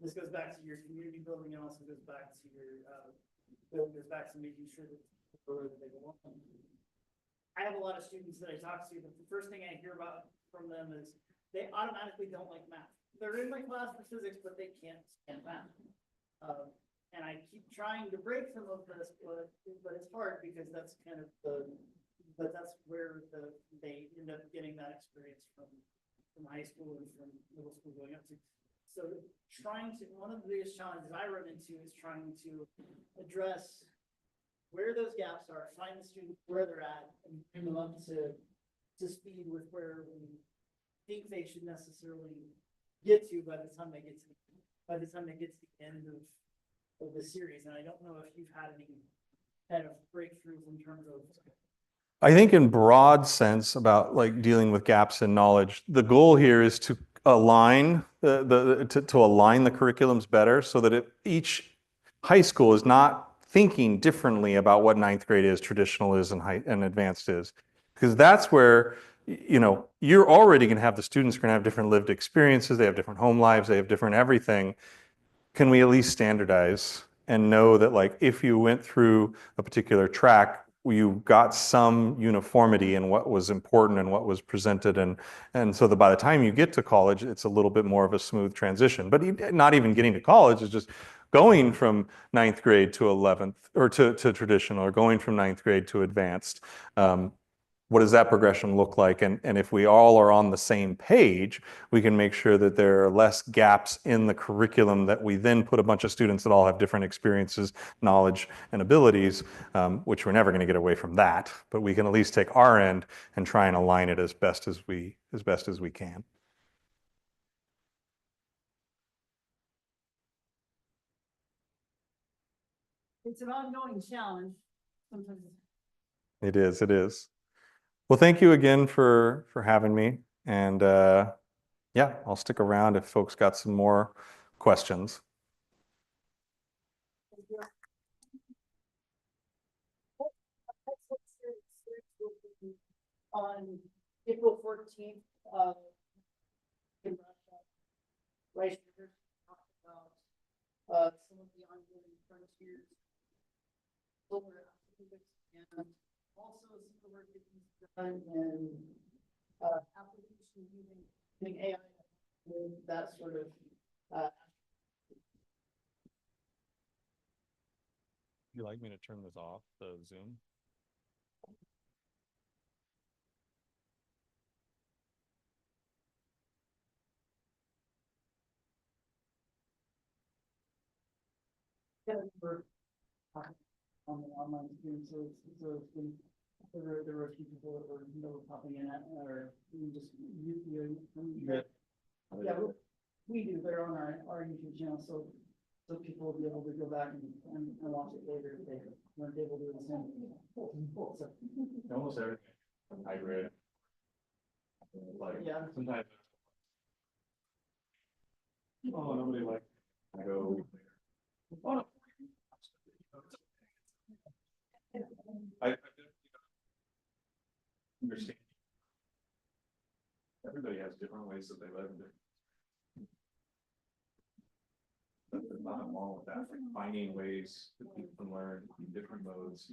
this goes back to your community building, and also goes back to your making sure that they belong. I have a lot of students that I talk to, but the first thing I hear about from them is they automatically don't like math. They're in my class for physics, but they can't stand math. And I keep trying to break some of this, but it's hard because that's kind of that's where they end up getting that experience from high school and from middle school going up to. So one of the biggest challenges I run into is trying to address where those gaps are, find the students where they're at, and bring them up to speed with where we think they should necessarily get to by the time they get to the end of the series. And I don't know if you've had any kind of breakthroughs in terms of. I think in broad sense about like dealing with gaps in knowledge, the goal here is to align to align the curriculums better, so that each high school is not thinking differently about what ninth grade is, traditional is, and advanced is, because that's where you're already going to have the students are going to have different lived experiences. They have different home lives. They have different everything. Can we at least standardize and know that like if you went through a particular track, you got some uniformity in what was important and what was presented, and so that by the time you get to college, it's a little bit more of a smooth transition. But not even getting to college is just going from ninth grade to 11th or to traditional, or going from ninth grade to advanced. What does that progression look like? And if we all are on the same page, we can make sure that there are less gaps in the curriculum that we then put a bunch of students that all have different experiences, knowledge, and abilities, which we're never going to get away from that. But we can at least take our end and try and align it as best as we can. It's an ongoing challenge. Sometimes. It is. It is. Well, thank you again for having me. And yeah, I'll stick around if folks got some more questions. On April 14th, in Russia, Rice University talked about some of the ongoing frontiers, solar physics, and also some of the work that he's done in application using AI with that sort of. Would you like me to turn this off, the Zoom? On the online screen, so it's been, there were a few people that were popping in at, or just yeah, we do. They're on our YouTube channel, so people will be able to go back and watch it later if they weren't able to do the same. Cool. So, Almost everything. Hybrid. Like, yeah. Sometimes. Oh, nobody likes. I go. Oh, no. I understand. Everybody has different ways that they live. There's nothing wrong with that. Like finding ways that people can learn in different modes.